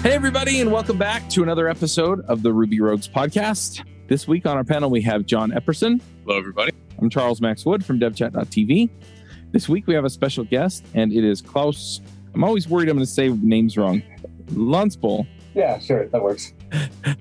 Hey, everybody, and welcome back to another episode of the Ruby Rogues podcast. This week on our panel, we have John Epperson. Hello, everybody. I'm Charles Max Wood from devchat.tv. This week, we have a special guest, and it is Claus. I'm always worried I'm going to say names wrong. Lensbøl. Yeah, sure. That works.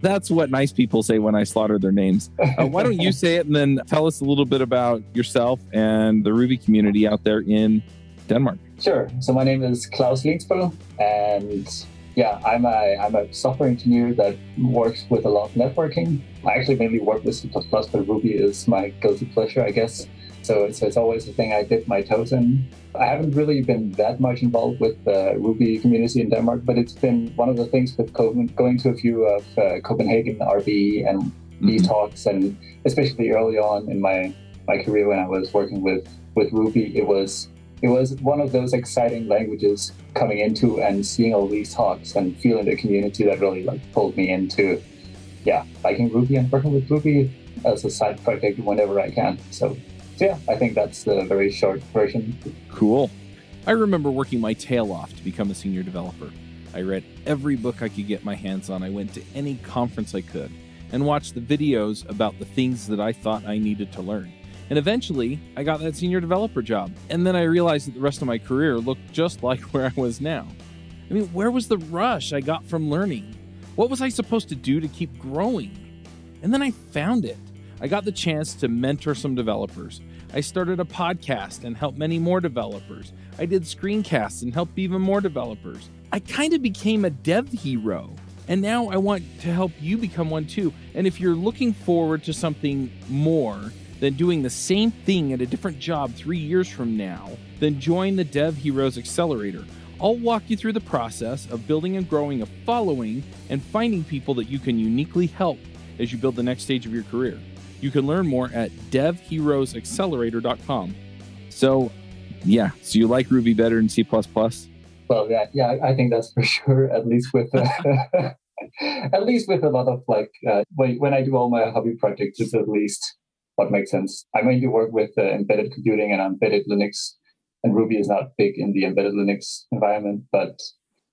That's what nice people say when I slaughter their names. Why don't you say it and then tell us a little bit about yourself and the Ruby community out there in Denmark? Sure. So my name is Claus Lensbøl, and yeah, I'm a software engineer that works with a lot of networking. I actually mainly work with C++, but Ruby is my guilty pleasure, I guess. So it's always a thing I dip my toes in. I haven't really been that much involved with the Ruby community in Denmark, but it's been one of the things with going to a few of Copenhagen RB and B talks, and especially early on in my career when I was working with Ruby, it was one of those exciting languages coming into and seeing all these talks and feeling the community that really pulled me into, liking Ruby and working with Ruby as a side project whenever I can. So yeah, I think that's the very short version. Cool. I remember working my tail off to become a senior developer. I read every book I could get my hands on. I went to any conference I could and watched the videos about the things that I thought I needed to learn. And eventually, I got that senior developer job. And then I realized that the rest of my career looked just like where I was now. I mean, where was the rush I got from learning? What was I supposed to do to keep growing? And then I found it. I got the chance to mentor some developers. I started a podcast and helped many more developers. I did screencasts and helped even more developers. I kind of became a dev hero. And now I want to help you become one too. And if you're looking forward to something more than doing the same thing at a different job 3 years from now, then join the Dev Heroes Accelerator. I'll walk you through the process of building and growing a following and finding people that you can uniquely help as you build the next stage of your career. You can learn more at devheroesaccelerator.com. So you like Ruby better than C++? Well, yeah, I think that's for sure, at least with at least with a lot of when I do all my hobby projects, it's at least what makes sense. I mainly work with embedded computing and embedded Linux, and Ruby is not big in the embedded Linux environment, but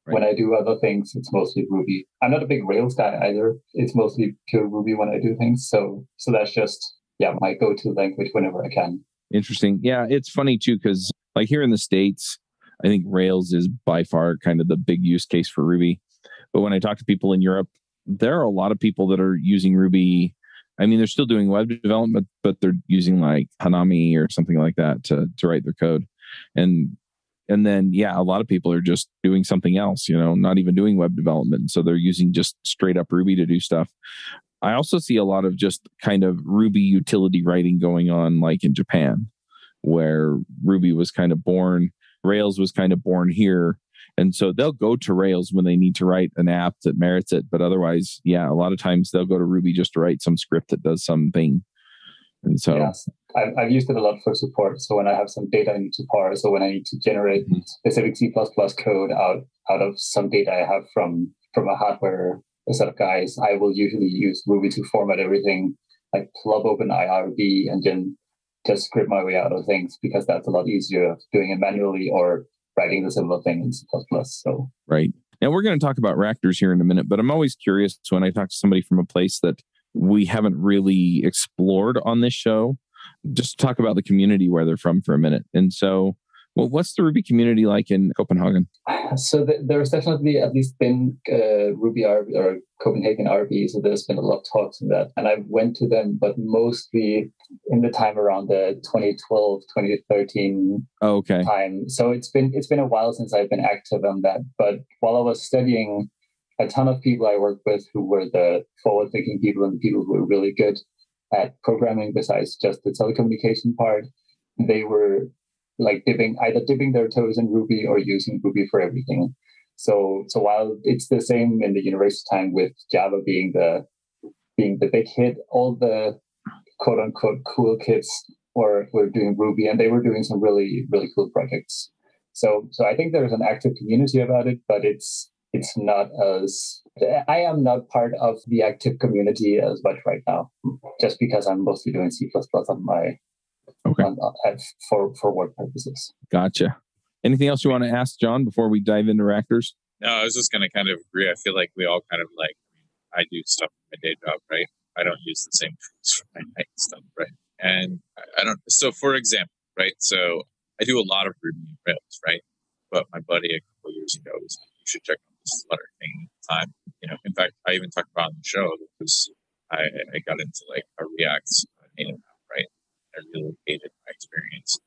when I do other things, it's mostly Ruby. I'm not a big Rails guy either. It's mostly pure Ruby when I do things. So that's just, my go-to language whenever I can. Interesting. Yeah, it's funny too, because like here in the States, I think Rails is by far kind of the big use case for Ruby. But when I talk to people in Europe, there are a lot of people that are using Ruby. I mean, they're still doing web development, but they're using like Hanami or something like that to write their code. And then, a lot of people are just doing something else, not even doing web development. So they're using just straight up Ruby to do stuff. I also see a lot of just kind of Ruby utility writing going on like in Japan, where Ruby was kind of born, Rails was kind of born here. And so they'll go to Rails when they need to write an app that merits it. But otherwise, a lot of times they'll go to Ruby just to write some script that does something. And so yes, I've used it a lot for support. So when I have some data I need to parse, or when I need to generate specific C++ code out of some data I have from a hardware set of guys, I will usually use Ruby to format everything, like plug open IRB and then just script my way out of things, because that's a lot easier doing it manually or writing the similar thing in C++. So right. And we're going to talk about Ractors here in a minute, but I'm always curious when I talk to somebody from a place that we haven't really explored on this show, just talk about the community where they're from for a minute. And so, what's the Ruby community like in Copenhagen? So there's definitely at least been Ruby RB or Copenhagen RB. So there's been a lot of talks on that. And I went to them, but mostly in the time around the 2012, 2013 time. So it's been a while since I've been active on that. But while I was studying, a ton of people I worked with who were the forward-thinking people and the people who were really good at programming besides just the telecommunication part, they were like either dipping their toes in Ruby or using Ruby for everything. So while it's the same in the university time with Java being the big hit, all the quote unquote cool kids were doing Ruby, and they were doing some really, really cool projects. So I think there's an active community about it, but it's not as, I am not part of the active community as much right now, just because I'm mostly doing C++ on my for work purposes. Gotcha. Anything else you want to ask, John, before we dive into Ractors? No, I was just going to kind of agree. I feel like we all kind of like, I do stuff in my day job, right? I don't use the same tools for my night stuff, right? And I don't, so for example, right? So I do a lot of Ruby on Rails, right? But my buddy a couple of years ago was like, you should check out this Flutter thing at the time. In fact, I even talked about it on the show because I got into like a React native app, right? I really hated my experience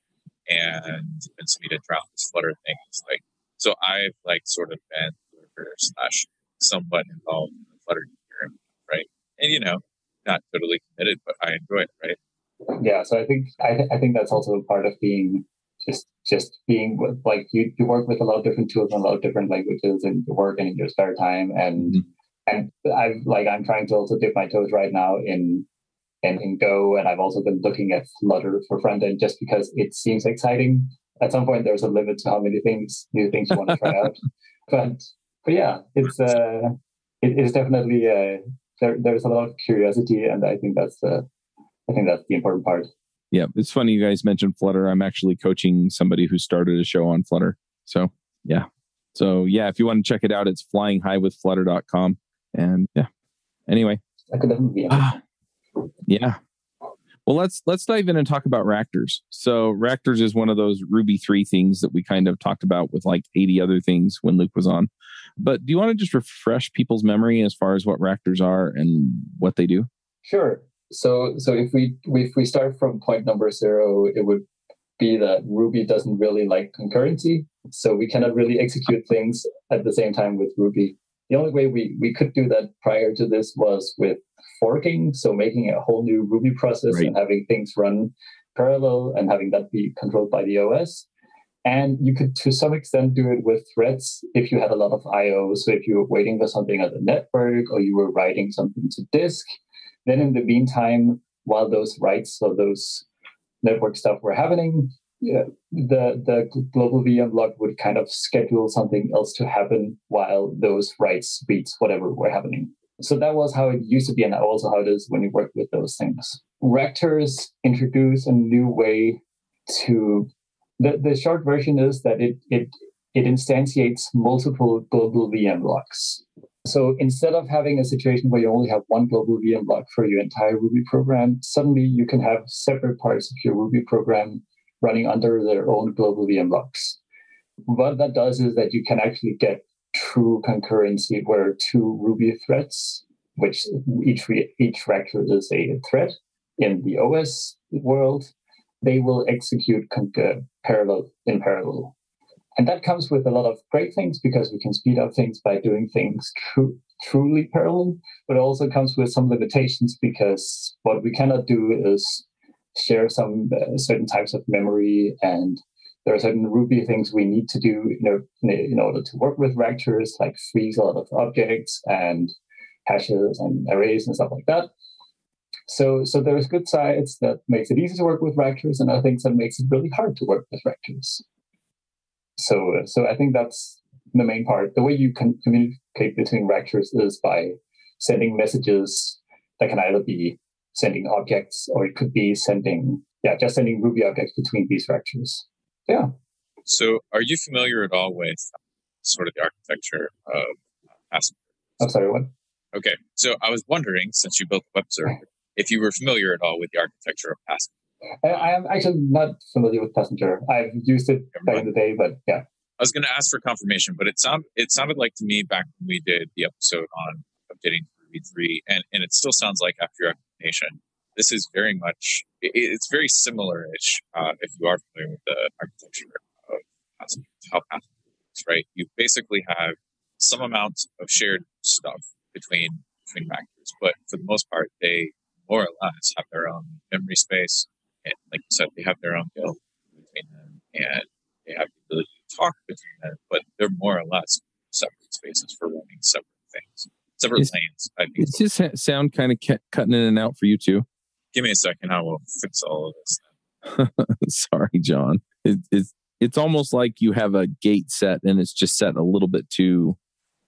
and convinced me to drop this Flutter thing. It's like, so I've like sort of been somewhat involved in the Flutter community, right? And not totally committed, but I enjoy it, right? Yeah, so I think that's also a part of being just being like you work with a lot of different tools and a lot of different languages in your work and in your spare time, and I'm trying to also dip my toes right now in Go, and I've also been looking at Flutter for front end just because it seems exciting. At some point, there's a limit to how many new things you want to try out. But yeah, it is definitely there's a lot of curiosity, and I think that's the important part. Yeah, it's funny you guys mentioned Flutter. I'm actually coaching somebody who started a show on Flutter. So yeah, if you want to check it out, it's flyinghighwithflutter.com. And yeah, anyway, that could definitely be interesting. Yeah. Well, let's dive in and talk about Ractors. So Ractors is one of those Ruby 3 things that we kind of talked about with like 80 other things when Luke was on. But do you want to just refresh people's memory as far as what Ractors are and what they do? Sure. So if we start from point number 0, it would be that Ruby doesn't really like concurrency. So we cannot really execute things at the same time with Ruby. The only way we could do that prior to this was with forking, so making a whole new Ruby process and having things run parallel and having that be controlled by the OS. And you could, to some extent, do it with threads if you had a lot of I/O. So if you were waiting for something at the network or you were writing something to disk, then in the meantime, while those writes or those network stuff were happening, the global VM log would kind of schedule something else to happen while those writes, reads, whatever were happening. So that was how it used to be, and also how it is when you work with those things. Ractors introduce a new way to... The short version is that it instantiates multiple global VM logs. So instead of having a situation where you only have one global VM log for your entire Ruby program, suddenly you can have separate parts of your Ruby program running under their own global VM logs. What that does is that you can actually get true concurrency where 2 Ruby threads, which each Ractor is a thread in the OS world, they will execute in parallel. And that comes with a lot of great things because we can speed up things by doing things truly parallel, but it also comes with some limitations because what we cannot do is share some certain types of memory, and there are certain Ruby things we need to do in order to work with Ractors, like freeze a lot of objects and hashes and arrays and stuff like that. So there's good sides that makes it easy to work with Ractors, and other things that makes it really hard to work with Ractors. So I think that's the main part. The way you can communicate between Ractors is by sending messages that can either be sending objects, or it could be sending Ruby objects between these Ractors. Yeah. So are you familiar at all with sort of the architecture of Passenger? I'm sorry, what? Okay. So I was wondering, since you built the web server, if you were familiar at all with the architecture of Passenger. I am actually not familiar with Passenger. I've used it back in the day, but yeah. I was going to ask for confirmation, but it sounded like to me back when we did the episode on updating Ruby 3, and it still sounds like after your explanation, this is very much, it's very similar-ish if you are familiar with the architecture of Passenger, how Passenger works, right? You basically have some amount of shared stuff between Ractors, but for the most part, they more or less have their own memory space. And like you said, they have their own guild between them, and they have the ability to talk between them, but they're more or less separate spaces for running separate things, separate lanes. I think. It's just sound kind of cutting in and out for you too. Give me a second, I will fix all of this. Sorry, John. It's almost like you have a gate set and it's just set a little bit too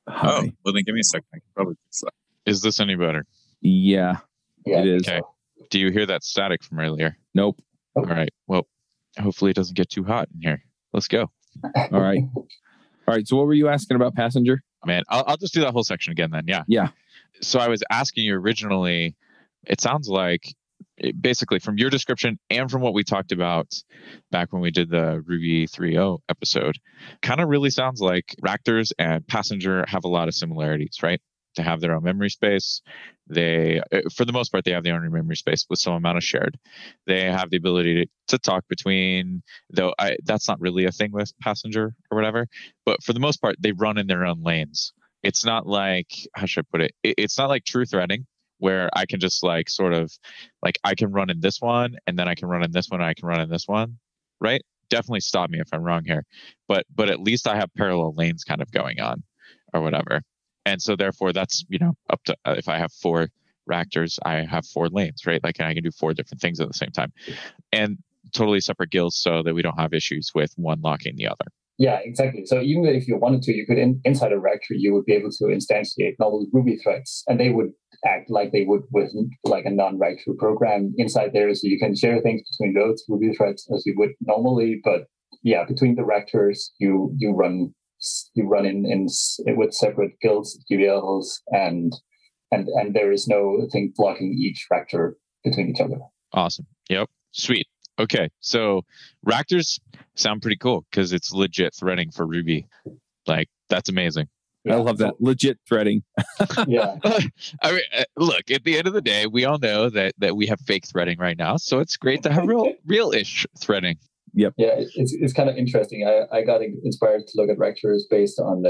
high. Oh, well then give me a second. I can probably fix that. Is this any better? Yeah, it is. Okay. Do you hear that static from earlier? Nope. All right. Well, hopefully it doesn't get too hot in here. Let's go. All right. All right. So what were you asking about passenger? Man, I'll just do that whole section again then. Yeah. Yeah. So I was asking you originally, it sounds like basically from your description and from what we talked about back when we did the Ruby 3.0 episode, kind of really sounds like Ractors and Passenger have a lot of similarities, right? They have their own memory space. They, for the most part, they have their own memory space with some amount of shared. They have the ability to talk between, though that's not really a thing with Passenger or whatever, but for the most part, they run in their own lanes. It's not like, how should I put it? It's not like true threading where I can just like sort of like I can run in this one and then I can run in this one and I can run in this one, right? Definitely stop me if I'm wrong here, but at least I have parallel lanes kind of going on or whatever. And so therefore that's, up to, if I have 4 Ractors, I have 4 lanes, right? Like I can do 4 different things at the same time and totally separate guilds so that we don't have issues with one locking the other. Yeah, exactly. So even if you wanted to, you could inside a Ractor, you would be able to instantiate normal Ruby threads, and they would act like they would with like a non-Ractor program inside there. So you can share things between those Ruby threads as you would normally. But yeah, between the Ractors, you run in with separate guilds, UDLs, and there is no thing blocking each Ractor between each other. Awesome. Yep. Sweet. Okay, so Ractors sound pretty cool because it's legit threading for Ruby. Like, that's amazing. Yeah. I love that. Legit threading. Yeah. I mean, look, at the end of the day, we all know that we have fake threading right now. So it's great to have real-ish threading. Yep. Yeah, it's kind of interesting. I got inspired to look at Ractors based on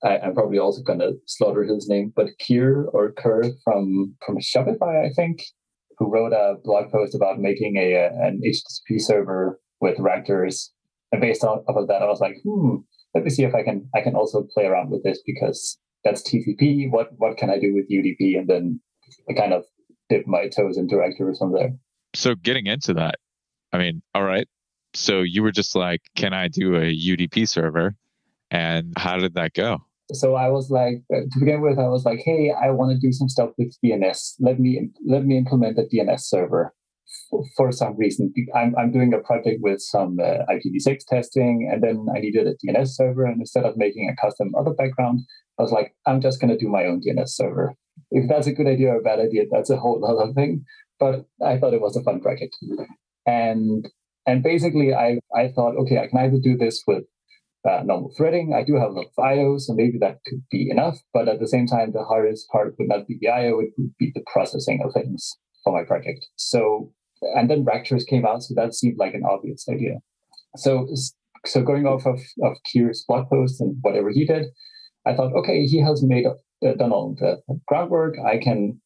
I'm probably also going to slaughter his name, but Kerr from Shopify, I think, who wrote a blog post about making an HTTP server with Ractors. And based off of that, I was like, let me see if I can also play around with this because that's TCP. What can I do with UDP? And then I kind of dipped my toes into Ractors from there. So getting into that, I mean, all right. So you were just like, can I do a UDP server? And how did that go? So I was like, to begin with, I was like, hey, I want to do some stuff with DNS. Let me implement a DNS server for some reason. I'm doing a project with some IPv6 testing, and then I needed a DNS server. And instead of making a custom other background, I was like, I'm just going to do my own DNS server. If that's a good idea or a bad idea, that's a whole other thing. But I thought it was a fun project. And basically, I thought, okay, I can either do this with normal threading. I do have a lot of IO, so maybe that could be enough. But at the same time, the hardest part would not be the IO, it would be the processing of things for my project. So, and then Ractors came out, so that seemed like an obvious idea. So going off of Kerr's blog post and whatever he did, I thought, okay, he has done all the groundwork. I can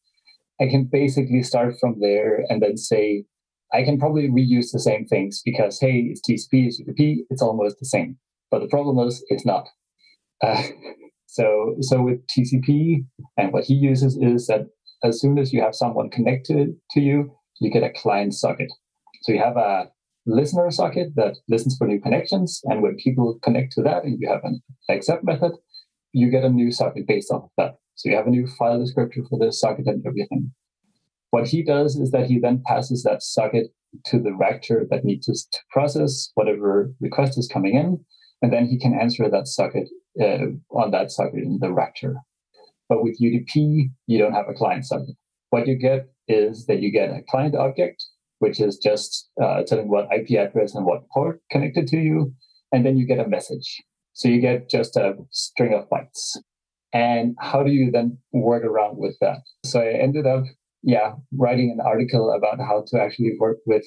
basically start from there and then say, I can probably reuse the same things because, hey, it's TCP, it's UDP, it's almost the same. But the problem is it's not. So with TCP, and what he uses is that as soon as you have someone connected to you, you get a client socket. So you have a listener socket that listens for new connections. And when people connect to that and you have an accept method, you get a new socket based off of that. So you have a new file descriptor for the socket and everything. What he does is that he then passes that socket to the Ractor that needs to process whatever request is coming in. And then he can answer that socket on that socket in the Ractor. But with UDP, you don't have a client socket. What you get is that you get a client object, which is just telling what IP address and what port connected to you. And then you get a message. So you get just a string of bytes. And how do you then work around with that? So I ended up, writing an article about how to actually work with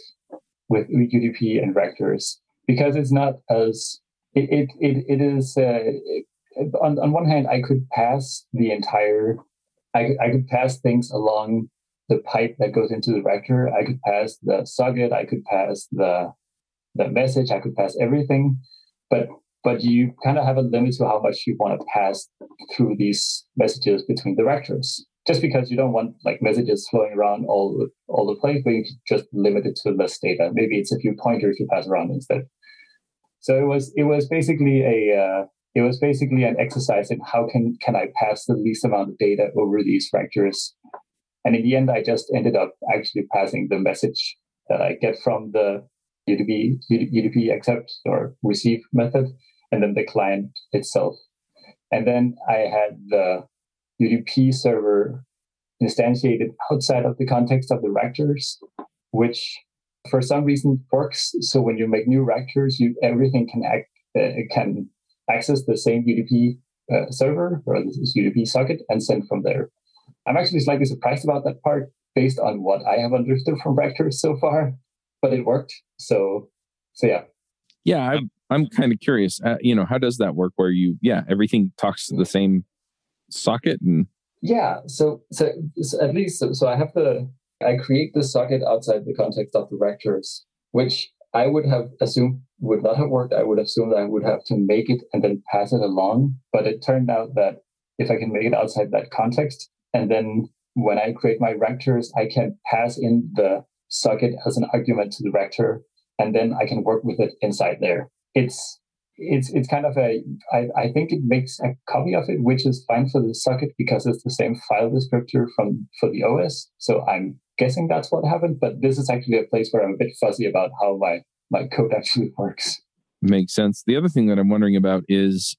UDP and Ractors, because it's not as it is. On one hand, I could pass the entire. I could pass things along the pipe that goes into the Ractor. I could pass the socket. I could pass the message. I could pass everything, but you kind of have a limit to how much you want to pass through these messages between the Ractors. Just because you don't want like messages flowing around all the place, but you can just limit it to less data. Maybe it's a few pointers you pass around instead. So it was basically an exercise in how can I pass the least amount of data over these Ractors. And in the end, I just ended up actually passing the message that I get from the UDP accept or receive method. and then the client itself. And then I had the UDP server instantiated outside of the context of the Ractors, which for some reason works. So when you make new Ractors, everything can access the same UDP server or this UDP socket and send from there. I'm actually slightly surprised about that part based on what I have understood from Ractors so far, but it worked. So yeah. Yeah, I'm kind of curious. How does that work? Where everything talks to the same socket and So at least I create the socket outside the context of the Ractors, which I would have assumed would not have worked. I would assume that I would have to make it and then pass it along. But it turned out that if I can make it outside that context, and then when I create my Ractors, I can pass in the socket as an argument to the Ractor, and then I can work with it inside there. It's kind of I think it makes a copy of it, which is fine for the socket because it's the same file descriptor for the OS. So I'm guessing that's what happened, but this is actually a place where I'm a bit fuzzy about how my code actually works. Makes sense. The other thing that I'm wondering about is,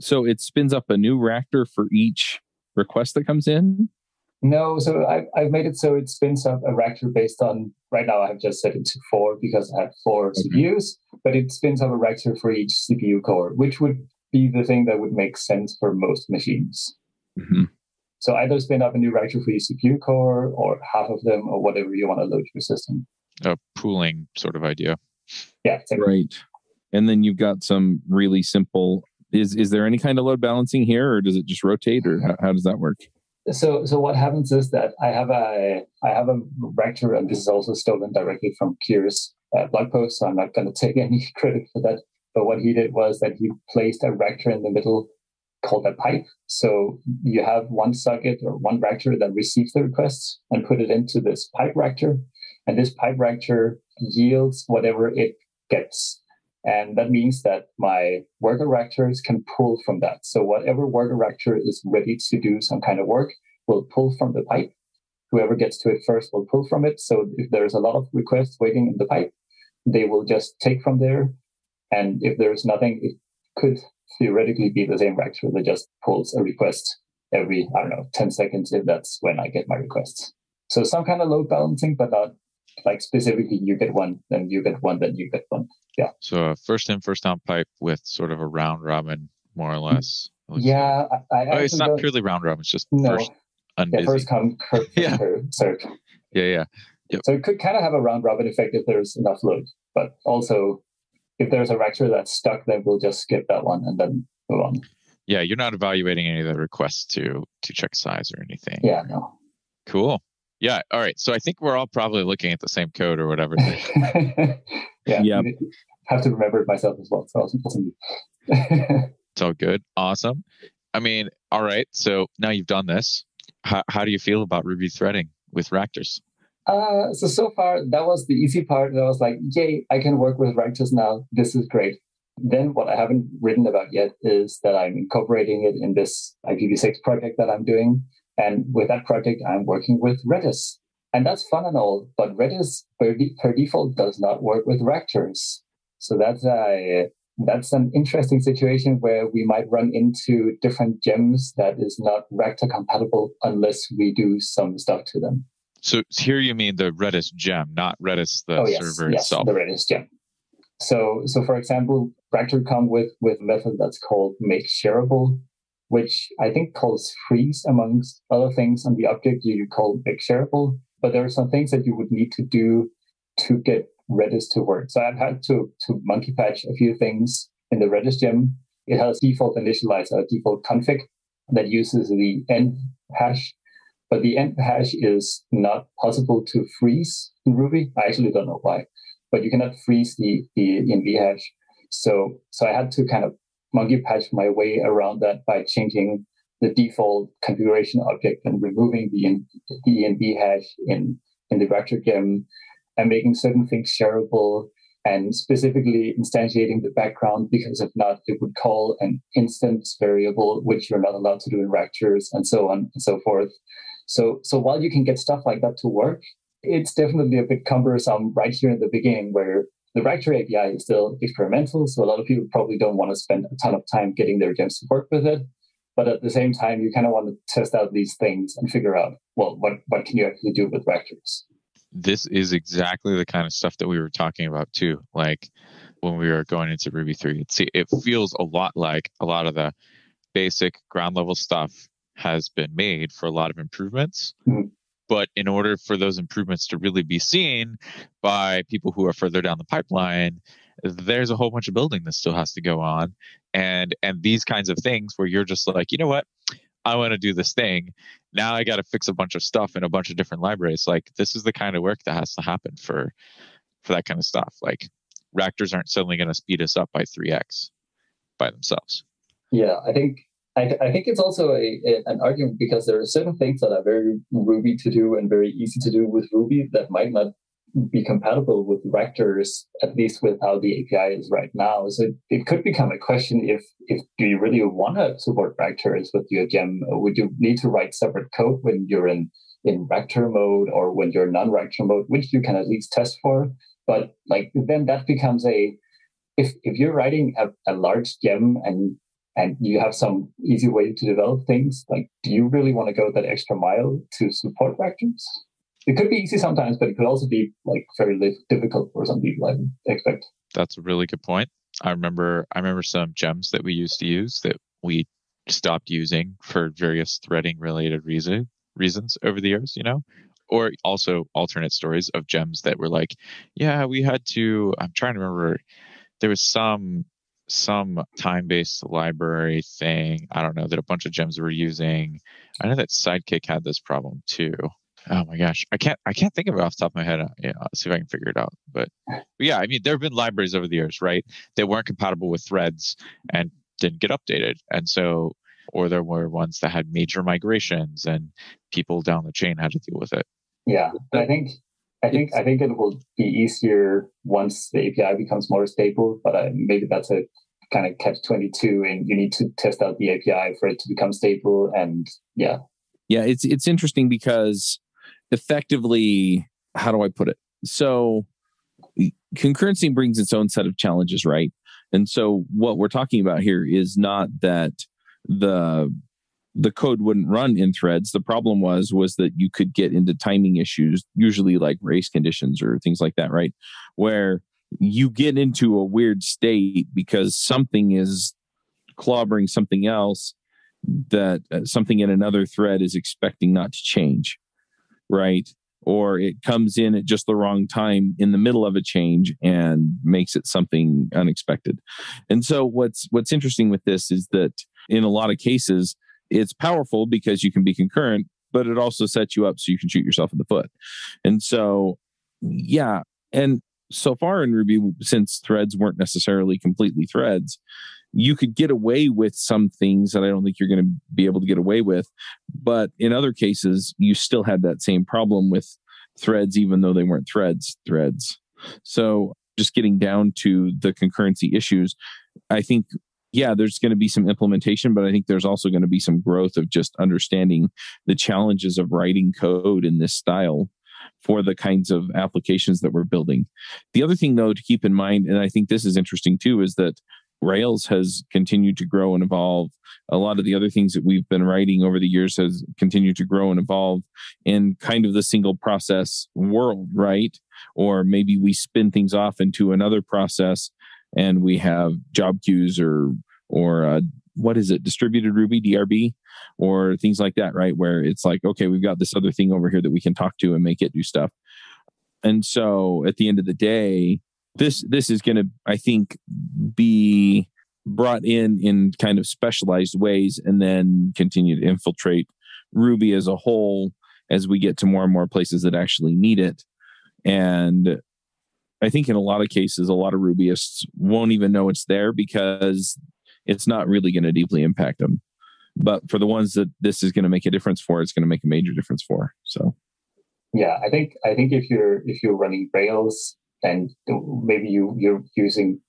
so it spins up a new Ractor for each request that comes in? No, so I've made it so it spins up a Ractor based on, right now I've just set it to 4 because I have 4 CPUs, but it spins up a Ractor for each CPU core, which would be the thing that would make sense for most machines. Mm-hmm. So either spin up a new Ractor for each CPU core or half of them or whatever you want to load your system. A pooling sort of idea. Yeah, exactly. Right. And then you've got some really simple, is there any kind of load balancing here, or does it just rotate, or how does that work? So what happens is that I have a Ractor, and this is also stolen directly from Kier's blog post, so I'm not going to take any credit for that. But what he did was that he placed a Ractor in the middle called a pipe. So you have one socket or one Ractor that receives the requests and put it into this pipe Ractor, and this pipe Ractor yields whatever it gets. And that means that my worker Ractors can pull from that. So whatever worker Ractor is ready to do some kind of work will pull from the pipe. Whoever gets to it first will pull from it. So if there's a lot of requests waiting in the pipe, they will just take from there. And if there's nothing, it could theoretically be the same Ractor that just pulls a request every, 10 seconds if that's when I get my requests. So some kind of load balancing, but not like specifically you get one, then you get one, then you get one. Yeah. So a first in, first out pipe with sort of a round robin, more or less. Yeah. It's not purely round robin. It's just first unbusy. Yeah, first come, first served. Yeah. Yep. So it could kind of have a round robin effect if there's enough load. But also, if there's a Ractor that's stuck, then we'll just skip that one and then move on. Yeah, you're not evaluating any of the requests to check size or anything. Yeah, no. Cool. Yeah. All right. So I think we're all probably looking at the same code or whatever. Yeah. Have to remember it myself as well. So it's all good. Awesome. I mean, all right. So now you've done this. How do you feel about Ruby threading with Ractors? So far, that was the easy part. I was like, yay, I can work with Ractors now. This is great. Then what I haven't written about yet is that I'm incorporating it in this IPv6 project that I'm doing. And with that project, I'm working with Redis. And that's fun and all, but Redis per default does not work with Ractors. So that's an interesting situation where we might run into different gems that is not Ractor compatible unless we do some stuff to them. So here you mean the Redis gem, not Redis server itself. The Redis gem. So for example, Ractor come with a method that's called make shareable, which I think calls freeze amongst other things on the object you call make shareable. But there are some things that you would need to do to get Redis to work. So I've had to monkey patch a few things in the Redis gem. It has default initializer, default config that uses the end hash. But the end hash is not possible to freeze in Ruby. I actually don't know why, but you cannot freeze the env hash. So I had to kind of monkey patch my way around that by changing the default configuration object and removing the env hash in the Ractor gem and making certain things shareable and specifically instantiating the background, because if not, it would call an instance variable, which you're not allowed to do in Ractors, and so on and so forth. So while you can get stuff like that to work, it's definitely a bit cumbersome right here in the beginning where the Ractor API is still experimental, so a lot of people probably don't want to spend a ton of time getting their gems to work with it. But at the same time, you kind of want to test out these things and figure out, well, what can you actually do with Ractors? This is exactly the kind of stuff that we were talking about too. Like when we were going into Ruby 3, it feels a lot like a lot of the basic ground level stuff has been made for a lot of improvements. Mm-hmm. But in order for those improvements to really be seen by people who are further down the pipeline, there's a whole bunch of building that still has to go on. And these kinds of things where you're just like, you know what? I want to do this thing. Now I got to fix a bunch of stuff in a bunch of different libraries. Like this is the kind of work that has to happen for that kind of stuff. Like Ractors aren't suddenly going to speed us up by 3x by themselves. Yeah, I think it's also an argument because there are certain things that are very Ruby to do and very easy to do with Ruby that might not be compatible with Ractors, at least with how the API is right now. So it could become a question if do you really want to support Ractors with your gem? Or would you need to write separate code when you're in Ractor mode or when you're non-Ractor mode, which you can at least test for? But like then that becomes if you're writing a large gem and you have some easy way to develop things, like, do you really want to go that extra mile to support Ractors? It could be easy sometimes, but it could also be like very difficult for some people, I expect. That's a really good point. I remember some gems that we used to use that we stopped using for various threading related reasons over the years, or also alternate stories of gems that were like, yeah, we had to, I'm trying to remember, there was some time-based library thing, I don't know, that a bunch of gems were using. I know that Sidekick had this problem too. Oh my gosh, I can't think of it off the top of my head. I'll see if I can figure it out. But yeah, I mean, there have been libraries over the years, right, that weren't compatible with threads and didn't get updated, and so, or there were ones that had major migrations and people down the chain had to deal with it. Yeah, but I think it will be easier once the API becomes more stable. But maybe that's a kind of catch-22, and you need to test out the API for it to become stable. And yeah, it's interesting because effectively, how do I put it? So concurrency brings its own set of challenges, right? And so what we're talking about here is not that the code wouldn't run in threads. The problem was that you could get into timing issues, usually like race conditions or things like that, right? Where you get into a weird state because something is clobbering something else that something in another thread is expecting not to change, right? Or it comes in at just the wrong time in the middle of a change and makes it something unexpected. And so what's interesting with this is that in a lot of cases, it's powerful because you can be concurrent, but it also sets you up so you can shoot yourself in the foot. And so, yeah. And so far in Ruby, since threads weren't necessarily completely threads, you could get away with some things that I don't think you're going to be able to get away with. But in other cases, you still had that same problem with threads, even though they weren't threads. So just getting down to the concurrency issues, I think, yeah, there's going to be some implementation, but I think there's also going to be some growth of just understanding the challenges of writing code in this style for the kinds of applications that we're building. The other thing, though, to keep in mind, and I think this is interesting too, is that Rails has continued to grow and evolve. A lot of the other things that we've been writing over the years has continued to grow and evolve in kind of the single process world, right? Or maybe we spin things off into another process and we have job queues or what is it, distributed Ruby, DRB, or things like that, right? Where it's like, okay, we've got this other thing over here that we can talk to and make it do stuff. And so at the end of the day, this is going to, I think, be brought in kind of specialized ways and then continue to infiltrate Ruby as a whole as we get to more and more places that actually need it. And I think in a lot of cases, a lot of Rubyists won't even know it's there because it's not really going to deeply impact them. But for the ones that this is going to make a difference for, it's going to make a major difference for. So, yeah, I think if you're running Rails and maybe you're using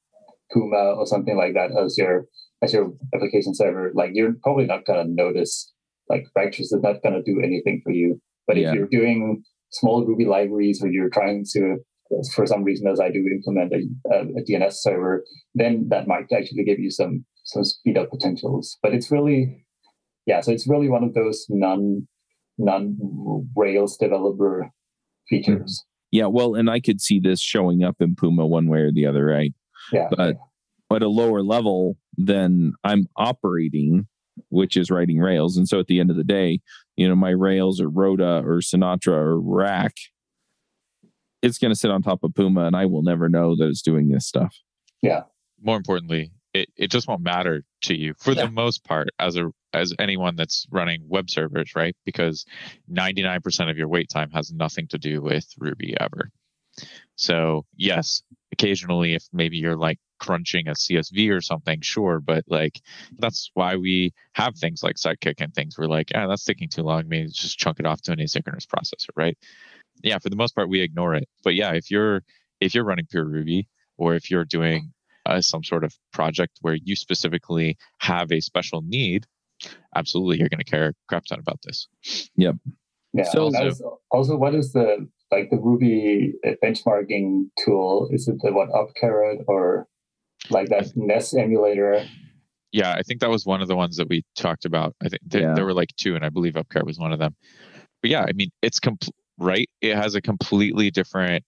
Puma or something like that as your application server, like you're probably not going to notice, like Ractors is not going to do anything for you. But if you're doing small Ruby libraries or you're trying to for some reason, as I do implement a DNS server, then that might actually give you some speed up potentials. But it's really, so it's really one of those non Rails developer features. Yeah, well, and I could see this showing up in Puma one way or the other, right? Yeah. But at a lower level than I'm operating, which is writing Rails. And so at the end of the day, my Rails or Rhoda or Sinatra or Rack, it's going to sit on top of Puma, and I will never know that it's doing this stuff. Yeah. More importantly, it just won't matter to you for the most part as anyone that's running web servers, right? Because 99% of your wait time has nothing to do with Ruby ever. So yes, occasionally if maybe you're like crunching a CSV or something, sure, but like that's why we have things like Sidekick and things. We're like, that's taking too long. Maybe just chunk it off to an asynchronous processor, right? Yeah, for the most part, we ignore it. But yeah, if you're running pure Ruby, or if you're doing some sort of project where you specifically have a special need, absolutely, you're going to care a crap ton about this. Yep. Yeah. So also, what is the Ruby benchmarking tool? Is it the UpCarrot or like that NES emulator? Yeah, I think that was one of the ones that we talked about. I think there were like two, and I believe UpCarrot was one of them. But yeah, I mean, it's right? It has a completely different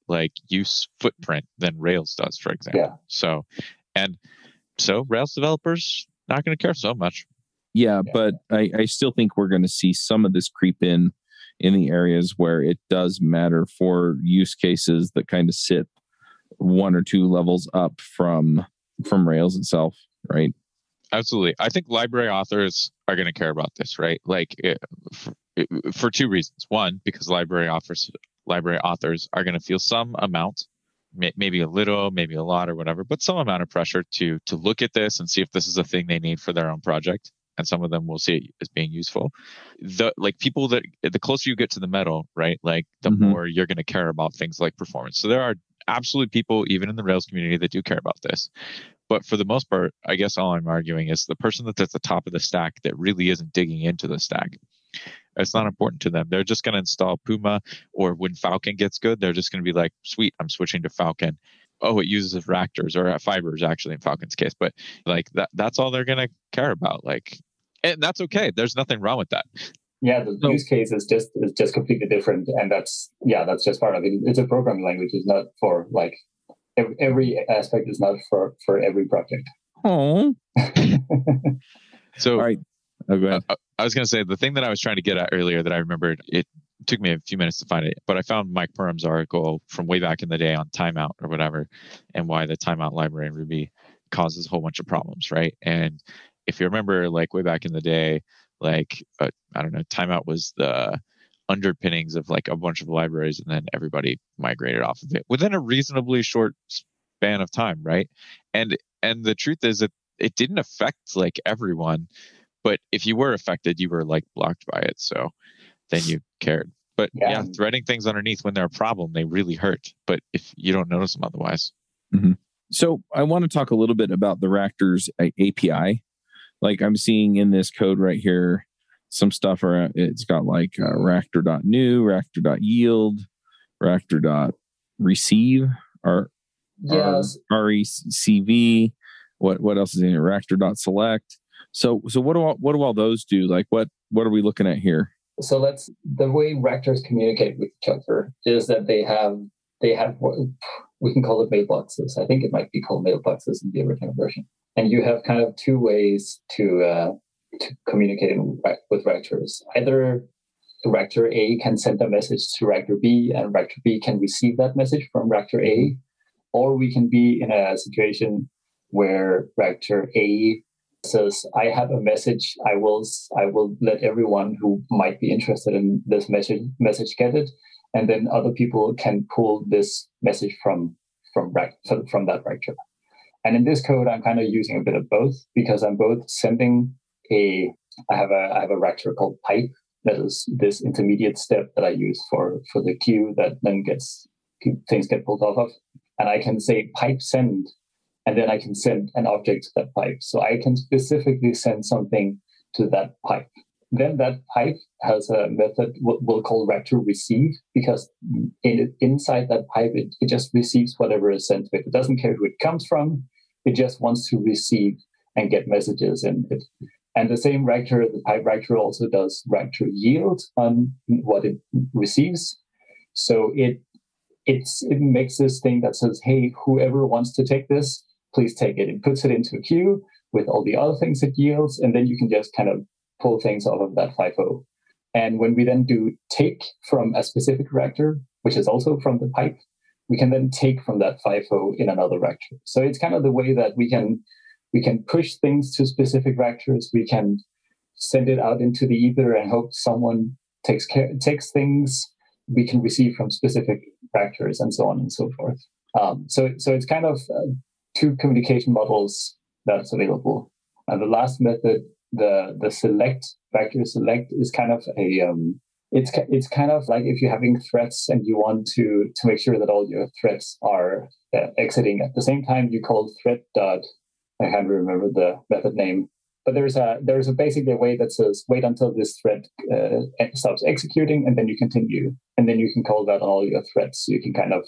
use footprint than Rails does, for example. Yeah. So Rails developers not going to care so much. Yeah, but I still think we're going to see some of this creep in the areas where it does matter for use cases that kind of sit one or two levels up from Rails itself, right? Absolutely. I think library authors are going to care about this, right? For two reasons. One, because library authors are going to feel some amount, maybe a little, maybe a lot or whatever, but some amount of pressure to look at this and see if this is a thing they need for their own project. And some of them will see it as being useful. The closer you get to the metal, right? The more you're going to care about things like performance. So there are absolutely people, even in the Rails community, that do care about this. But for the most part, I guess all I'm arguing is the person that's at the top of the stack that really isn't digging into the stack. It's not important to them. They're just going to install Puma, or when Falcon gets good, they're just going to be like, sweet, I'm switching to Falcon. Oh, it uses Ractors or Fibers actually in Falcon's case. But that's all they're going to care about. And that's okay. There's nothing wrong with that. Yeah, the use case is just completely different. And that's just part of it. It's a programming language. It's not for every aspect is not for every project. Oh. So, all right. Oh, go ahead. I was going to say the thing that I was trying to get at earlier that I remembered, it took me a few minutes to find it, but I found Mike Perham's article from way back in the day on timeout or whatever, and why the timeout library in Ruby causes a whole bunch of problems, right? And if you remember, way back in the day, I don't know, timeout was the underpinnings of a bunch of libraries, and then everybody migrated off of it within a reasonably short span of time, right? And the truth is that it didn't affect everyone, but if you were affected, you were blocked by it, so then you cared. But yeah, threading things underneath when they're a problem, they really hurt. But if you don't notice them otherwise. Mm-hmm. So I want to talk a little bit about the Ractors API. I'm seeing in this code right here, some stuff around, it's got Ractor.new, Ractor.yield, Ractor.receive, or RECV. What else is in here? Ractor.select. So what do all those do? What are we looking at here? So that's the way Ractors communicate with each other, is that they have what we can call it mailboxes. I think it might be called mailboxes in the original version. And you have kind of two ways to communicate with Ractors. Either Ractor A can send a message to Ractor B, and Ractor B can receive that message from Ractor A, or we can be in a situation where Ractor A says, I have a message. I will let everyone who might be interested in this message get it, and then other people can pull this message from that Ractor. And in this code, I'm kind of using a bit of both, because I'm both sending I have a Ractor called pipe, that is this intermediate step that I use for the queue that then things get pulled off of, and I can say pipe send. And then I can send an object to that pipe. So I can specifically send something to that pipe. then that pipe has a method we'll call Ractor receive, because inside that pipe, it just receives whatever is sent to it. It doesn't care who it comes from. It just wants to receive and get messages in it. And the same Ractor, the pipe Ractor, also does Ractor yield on what it receives. So it makes this thing that says, hey, whoever wants to take this, please take it. It puts it into a queue with all the other things it yields, and then you can just kind of pull things off of that FIFO. And when we then do take from a specific Ractor, which is also from the pipe, we can then take from that FIFO in another Ractor. So it's kind of the way that we can push things to specific Ractors. We can send it out into the ether and hope someone takes things we can receive from specific Ractors, and so on and so forth. So it's kind of two communication models that's available. And the last method, the select, Ractor select, is kind of a it's kind of like if you're having threads and you want to make sure that all your threads are exiting at the same time. You call thread dot, I can't remember the method name, but there's a basically a way that says wait until this thread stops executing, and then you continue, and then you can call that on all your threads. So you can kind of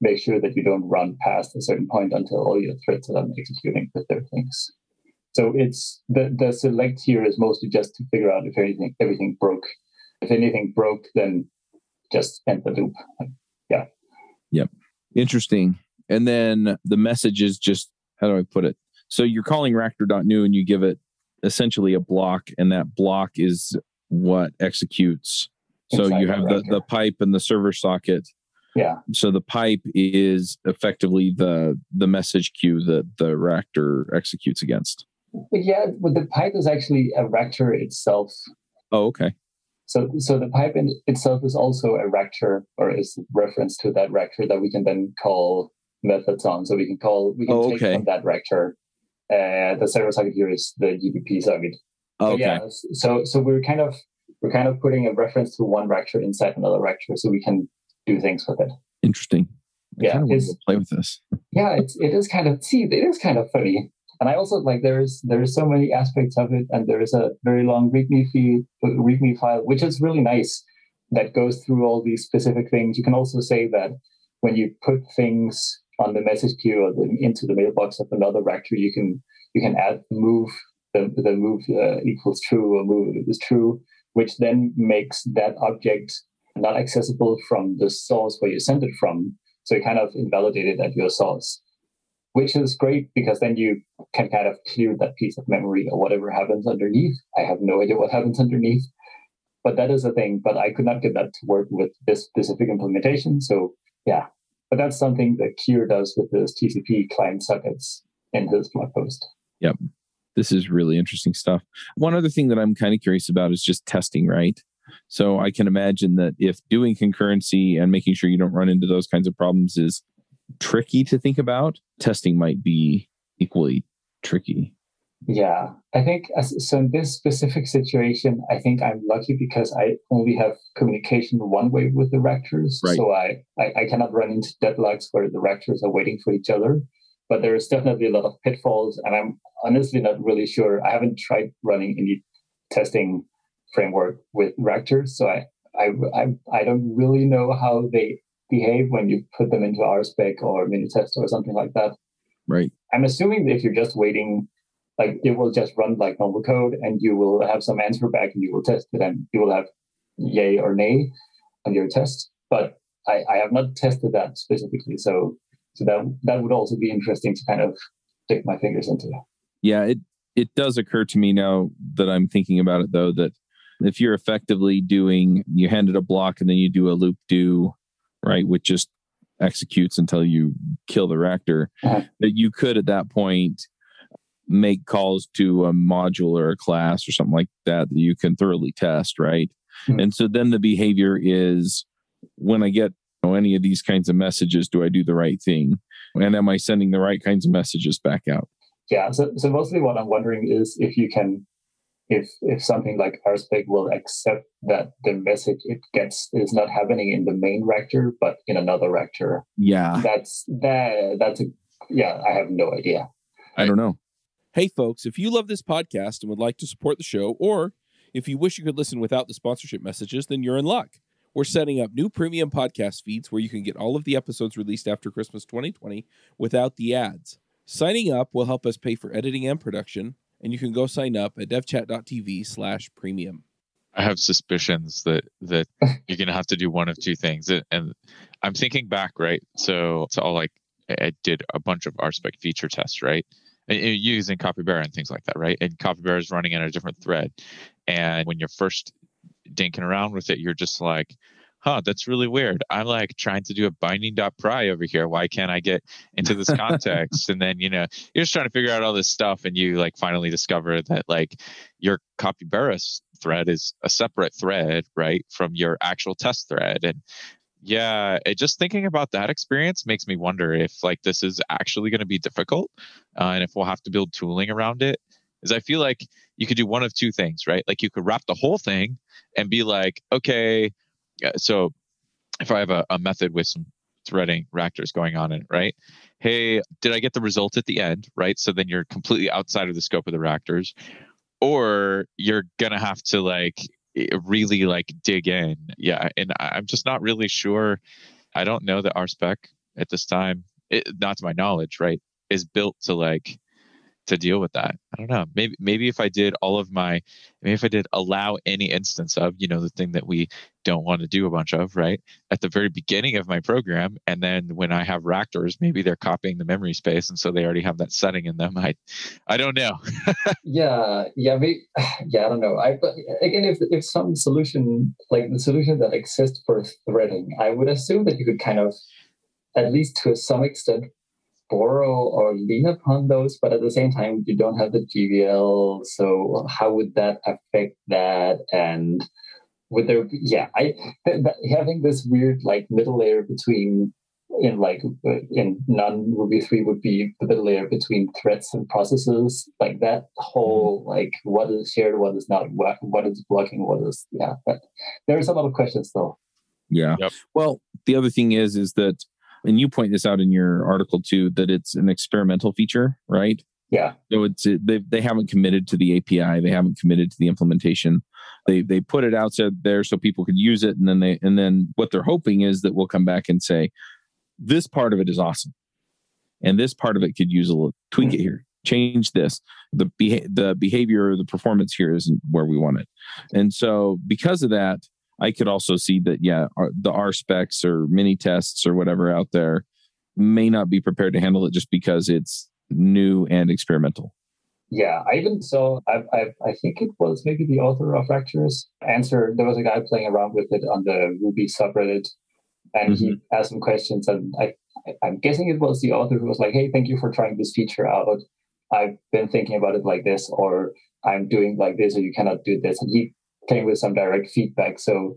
make sure that you don't run past a certain point until all your threads are done executing with their things. So it's the select here is mostly just to figure out if everything broke. If anything broke, then just end the loop. Yeah. Yep. Interesting. And then the message is just, how do I put it? So you're calling Ractor.new and you give it essentially a block, and that block is what executes. So you have the pipe and the server socket. Yeah. So the pipe is effectively the message queue that the Ractor executes against. But the pipe is actually a Ractor itself. Oh, okay. So the pipe in itself is also a Ractor, or is reference to that Ractor that we can then call methods on. So we can take from that Ractor. The server socket here is the UDP socket. Okay. Yeah. So we're kind of putting a reference to one Ractor inside another Ractor, so we can do things with it. Interesting. I kind of want to play with this. Yeah, it is kind of funny. And I also like there's so many aspects of it, and there is a very long README file, which is really nice, that goes through all these specific things. You can also say that when you put things on the message queue or into the mailbox of another Ractor, you can add move, the move equals true, or move is true, which then makes that object not accessible from the source where you send it from. So you kind of invalidate it at your source, which is great, because then you can kind of clear that piece of memory or whatever happens underneath. I have no idea what happens underneath, but that is a thing. But I could not get that to work with this specific implementation. So yeah, but that's something that Kier does with his TCP client sockets in his blog post. Yep. This is really interesting stuff. One other thing that I'm kind of curious about is just testing, right? So I can imagine that if doing concurrency and making sure you don't run into those kinds of problems is tricky to think about, testing might be equally tricky. Yeah, I think so. In this specific situation, I think I'm lucky because I only have communication one way with the Ractors. Right. So I cannot run into deadlocks where the Ractors are waiting for each other. But there is definitely a lot of pitfalls, and I'm honestly not really sure. I haven't tried running any testing framework with Ractors, so I don't really know how they behave when you put them into RSpec or Minitest or something like that. Right. I'm assuming that if you're just waiting, like it will just run like normal code, and you will have some answer back, and you will test it, and you will have yay or nay on your test. But I have not tested that specifically, so that would also be interesting to kind of stick my fingers into. Yeah, it does occur to me now that I'm thinking about it, though, that if you're effectively you hand it a block and then you do a loop do, right, which just executes until you kill the Ractor, that you could at that point make calls to a module or a class or something like that you can thoroughly test, right? Mm-hmm. And so then the behavior is, when I get any of these kinds of messages, do I do the right thing? And am I sending the right kinds of messages back out? Yeah, so mostly what I'm wondering is if you can, if something like RSpec will accept that the message it gets is not happening in the main Ractor, but in another Ractor. Yeah. I have no idea. I don't know. Hey folks, if you love this podcast and would like to support the show, or If you wish you could listen without the sponsorship messages, then you're in luck. We're setting up new premium podcast feeds where you can get all of the episodes released after Christmas 2020 without the ads. Signing up will help us pay for editing and production, and you can go sign up at devchat.tv/premium. I have suspicions that you're going to have to do one of two things. And I'm thinking back, right? So I did a bunch of RSpec feature tests, right? And using Capybara and things like that, right? And Capybara is running in a different thread. And when you're first dinking around with it, you're just like, that's really weird. I'm like trying to do a binding.pry over here. Why can't I get into this context? And then, you're just trying to figure out all this stuff. And you like finally discover that like your Capybara thread is a separate thread, right, from your actual test thread. And yeah, just thinking about that experience makes me wonder if like this is actually going to be difficult and if we'll have to build tooling around it. Is I feel like you could do one of two things, right? Like you could wrap the whole thing and be like, okay, so if I have a method with some threading Ractors going on in it, right? Hey, did I get the result at the end, right? So then you're completely outside of the scope of the Ractors. Or you're going to have to like really like dig in. Yeah. And I'm just not really sure. I don't know that RSpec at this time, not to my knowledge, right, is built to deal with that. I don't know. Maybe if I did allow any instance of, the thing that we don't want to do a bunch of, right, at the very beginning of my program, and then when I have Ractors, maybe they're copying the memory space, and so they already have that setting in them. I don't know. I don't know. But again, if some solution like the solution that exists for threading, I would assume that you could kind of, at least to some extent, borrow or lean upon those, but at the same time you don't have the GVL, so how would that affect that? And would there be, having this weird like middle layer between in non-Ruby 3 would be the middle layer between threads and processes, like that whole like what is shared, what is not, what is blocking, what is but there's a lot of questions though. Yeah. Yep. Well, the other thing is that, and you point this out in your article too, that it's an experimental feature, right? Yeah. So they haven't committed to the API. They haven't committed to the implementation. They put it out there so people could use it, and then what they're hoping is that we'll come back and say, this part of it is awesome, and this part of it could use a little tweak it here, change this. The behavior, the performance here isn't where we want it, and so because of that, I could also see that, the RSpecs or mini tests or whatever out there may not be prepared to handle it just because it's new and experimental. Yeah, I even saw, I think it was maybe the author of Ractors answer. There was a guy playing around with it on the Ruby subreddit, and he asked some questions. And I'm guessing it was the author who was like, hey, thank you for trying this feature out. I've been thinking about it like this, or I'm doing like this, or you cannot do this. And he came with some direct feedback. So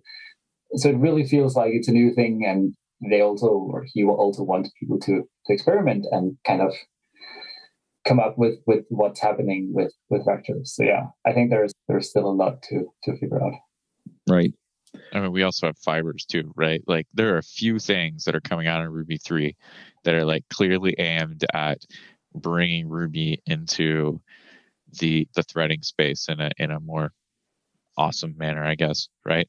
it really feels like it's a new thing, and he will also want people to experiment and kind of come up with what's happening with Ractors. So I think there's still a lot to figure out. Right. I mean, we also have fibers too, right? Like there are a few things that are coming out in Ruby 3 that are like clearly aimed at bringing Ruby into the threading space in a more awesome manner, I guess, right?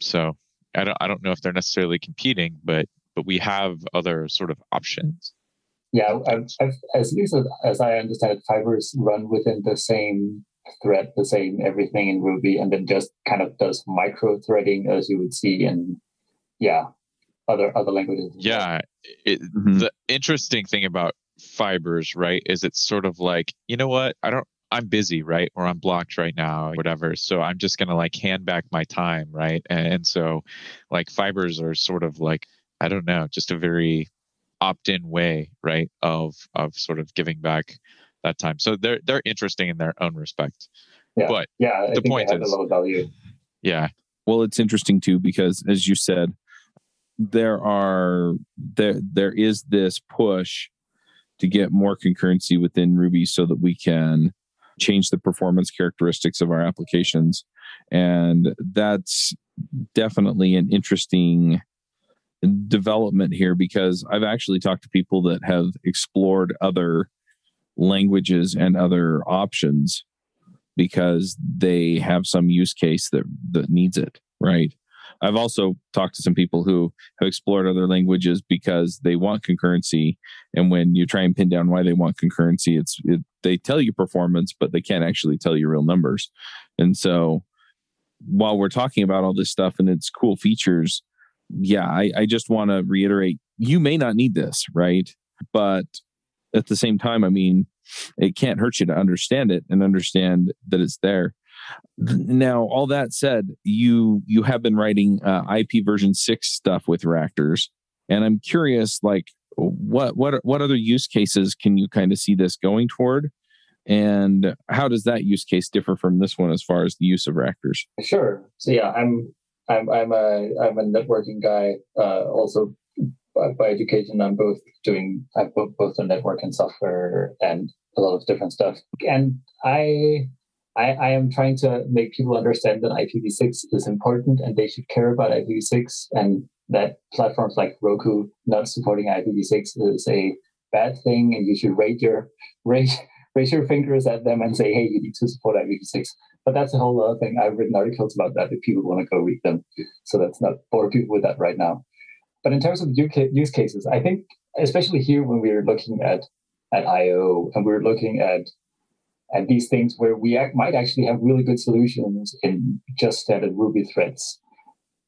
So I don't know if they're necessarily competing, but we have other sort of options. Yeah, I've, as least as I understand it, fibers run within the same thread, the same everything in Ruby, and then just kind of does micro threading as you would see in other languages. Yeah, the interesting thing about fibers, right, is it's sort of like, you know what, I'm busy, right? Or I'm blocked right now, whatever. So I'm just going to like hand back my time, right? And so like fibers are sort of like, I don't know, just a very opt-in way, right? Of sort of giving back that time. So they're interesting in their own respect. Yeah. But I the think point they have is, a lot of value. Yeah. Well, it's interesting too, because as you said, there is this push to get more concurrency within Ruby so that we can change the performance characteristics of our applications. And that's definitely an interesting development here, because I've actually talked to people that have explored other languages and other options because they have some use case that needs it, right? I've also talked to some people who have explored other languages because they want concurrency. And when you try and pin down why they want concurrency, they tell you performance, but they can't actually tell you real numbers. And so while we're talking about all this stuff and its cool features, yeah, I just want to reiterate, you may not need this, right? But at the same time, I mean, it can't hurt you to understand it and understand that it's there. Now, all that said, you have been writing IP version 6 stuff with Ractors, and I'm curious, like, what other use cases can you kind of see this going toward, and how does that use case differ from this one as far as the use of Ractors? Sure. So yeah, I'm a networking guy. Also, by education, I'm both the network and software and a lot of different stuff. And I am trying to make people understand that IPv6 is important and they should care about IPv6, and that platforms like Roku not supporting IPv6 is a bad thing, and you should raise your fingers at them and say, hey, you need to support IPv6. But that's a whole other thing. I've written articles about that if people want to go read them. So let's not bore people with that right now. But in terms of use cases, I think, especially here when we're looking at I/O and we're looking at these things where we might actually have really good solutions in just standard Ruby threads.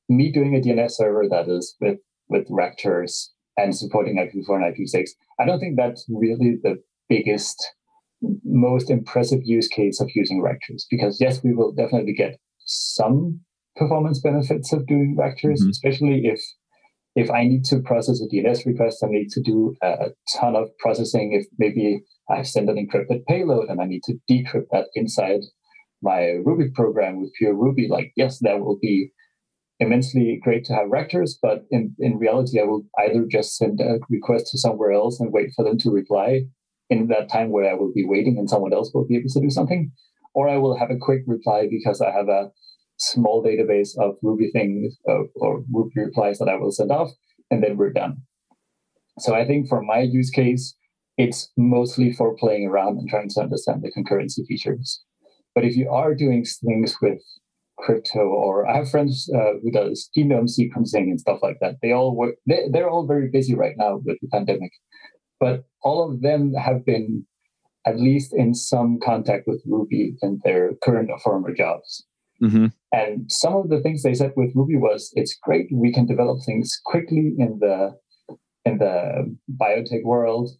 Me doing a DNS server that is with Ractors and supporting IPv4 and IPv6, I don't think that's really the biggest, most impressive use case of using Ractors, because yes, we will definitely get some performance benefits of doing Ractors, especially if I need to process a DNS request, I need to do a ton of processing. If maybe I send an encrypted payload and I need to decrypt that inside my Ruby program with pure Ruby, like, yes, that will be immensely great to have Ractors, but in reality, I will either just send a request to somewhere else and wait for them to reply in that time where I will be waiting and someone else will be able to do something, or I will have a quick reply because I have a small database of Ruby things or Ruby replies that I will send off, and then we're done. So I think for my use case, it's mostly for playing around and trying to understand the concurrency features. But if you are doing things with crypto, or I have friends who does genome sequencing and stuff like that, they're all very busy right now with the pandemic. But all of them have been at least in some contact with Ruby in their current or former jobs. And some of the things they said with Ruby was, it's great, we can develop things quickly in the biotech world,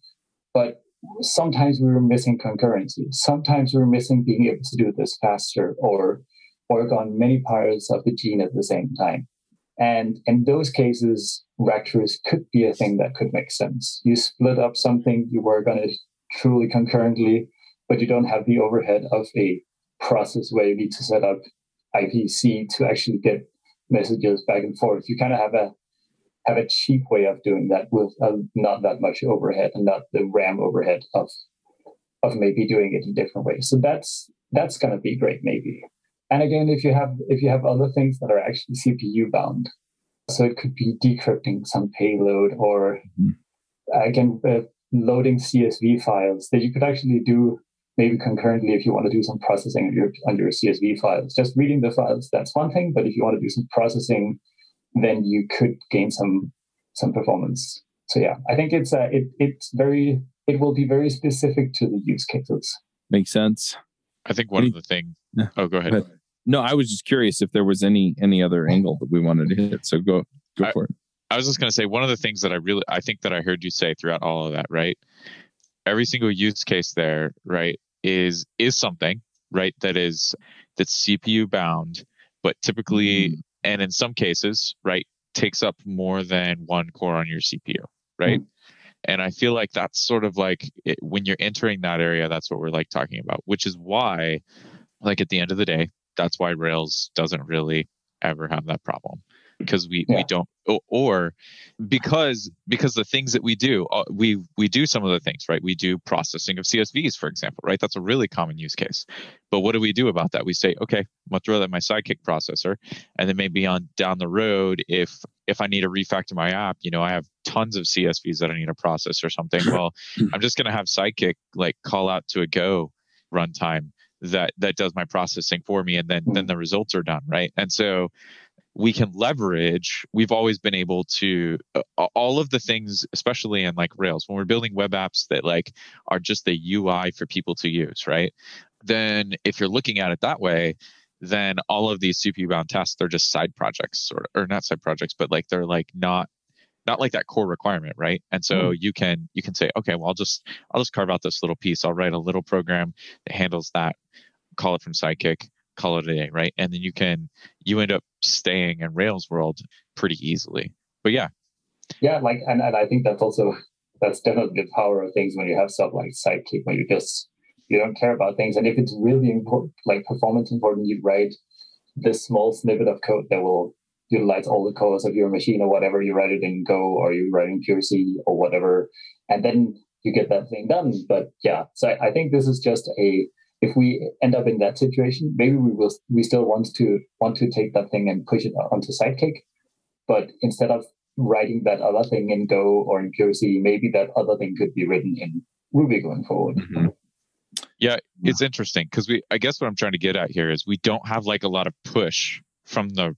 but sometimes we were missing concurrency. Sometimes we were missing being able to do this faster or work on many parts of the gene at the same time. And in those cases, Ractors could be a thing that could make sense. You split up something, you work on it truly concurrently, but you don't have the overhead of a process where you need to set up IPC to actually get messages back and forth. You kind of have a cheap way of doing that with not that much overhead and not the RAM overhead of maybe doing it in different ways. So that's going to be great, maybe. And again, if you have other things that are actually CPU bound, so it could be decrypting some payload, or again loading CSV files that you could actually do maybe concurrently if you want to do some processing on your CSV files. Just reading the files, that's one thing, but if you want to do some processing, then you could gain some performance. So yeah, I think it will be very specific to the use cases. Makes sense. I think one of the things. Oh, go ahead. No, I was just curious if there was any other angle that we wanted to hit. So go for it. I was just going to say, one of the things that I think that I heard you say throughout all of that, right? Every single use case there, right, is something, right, that's CPU bound, but typically, and in some cases, right, takes up more than one core on your CPU, right? And I feel like that's sort of like when you're entering that area, that's what we're like talking about, which is why, like, at the end of the day, that's why Rails doesn't really ever have that problem, because we don't, or because the things that we do, we do some of the things, right? We do processing of CSVs, for example, right? That's a really common use case. But what do we do about that? We say, okay, I'm gonna throw that in my Sidekick processor, and then maybe down the road, if I need to refactor my app, I have tons of CSVs that I need to process or something. Well, I'm just gonna have Sidekick like call out to a Go runtime that does my processing for me, and then the results are done, right? And so we can leverage, we've always been able to, all of the things, especially in like Rails, when we're building web apps that like are just the UI for people to use, right? Then if you're looking at it that way, then all of these CPU bound tasks, they're just side projects, sort of, or not side projects, but like they're like not like that core requirement, right? And so you can say, okay, well, I'll just carve out this little piece. I'll write a little program that handles that, call it from Sidekick, call it a day, right? And then you end up staying in Rails world pretty easily. But yeah, like, and I think that's definitely the power of things when you have stuff like Sidekick, when you don't care about things, and if it's really important, like performance important, you write this small snippet of code that will utilize all the cores of your machine or whatever. You write it in Go or you write in PureC or whatever, and then you get that thing done. But yeah, so I think this is just if we end up in that situation, maybe we still want to take that thing and push it onto Sidekick, but instead of writing that other thing in Go or in PureC, maybe that other thing could be written in Ruby going forward. Mm-hmm. Yeah, it's interesting because I guess what I'm trying to get at here is we don't have like a lot of push from the.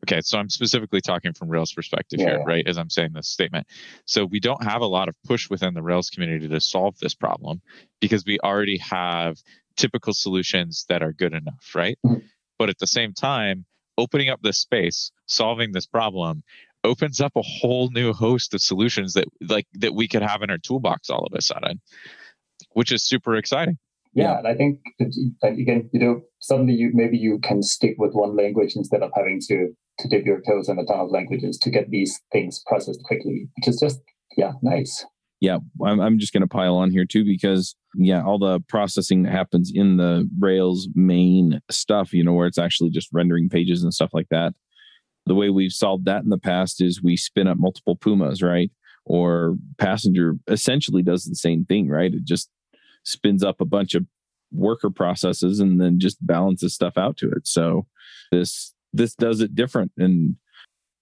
Okay, so I'm specifically talking from Rails perspective here, right? As I'm saying this statement. So we don't have a lot of push within the Rails community to solve this problem because we already have typical solutions that are good enough, right? Mm-hmm. But at the same time, opening up this space, solving this problem, opens up a whole new host of solutions that we could have in our toolbox all of a sudden, which is super exciting. Yeah, and I think again, suddenly you can stick with one language instead of having to dip your toes in a ton of languages to get these things processed quickly, which is just nice. Yeah, I'm just going to pile on here too because all the processing that happens in the Rails main stuff, where it's actually just rendering pages and stuff like that. The way we've solved that in the past is we spin up multiple Pumas, right? Or Passenger essentially does the same thing, right? It just spins up a bunch of worker processes and then just balances stuff out to it. So this does it different, and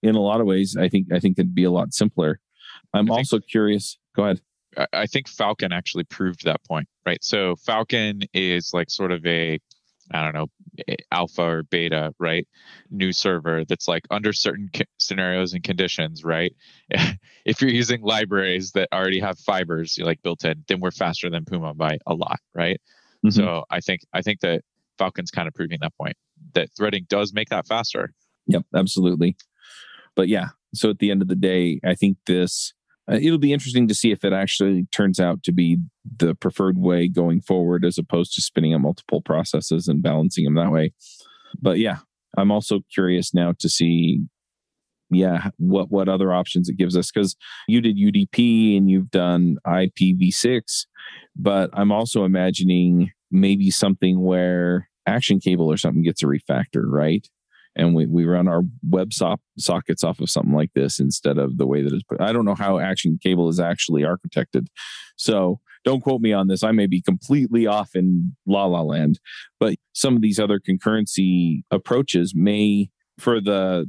in a lot of ways, I think it'd be a lot simpler. I'm also curious. Go ahead. I think Falcon actually proved that point, right? So Falcon is like sort of a, I don't know, alpha or beta, right? New server that's like under certain scenarios and conditions, right? If you're using libraries that already have fibers like built in, then we're faster than Puma by a lot, right? Mm-hmm. So I think that Falcon's kind of proving that point, that threading does make that faster. Yep, absolutely. But yeah, so at the end of the day, I think it'll be interesting to see if it actually turns out to be the preferred way going forward, as opposed to spinning up multiple processes and balancing them that way. But yeah, I'm also curious now to see, what other options it gives us, because you did UDP and you've done IPv6, but I'm also imagining maybe something where Action Cable or something gets a refactor, right? And we run our web sockets off of something like this instead of the way that it's put. I don't know how Action Cable is actually architected, so don't quote me on this. I may be completely off in la la land, but some of these other concurrency approaches may, for the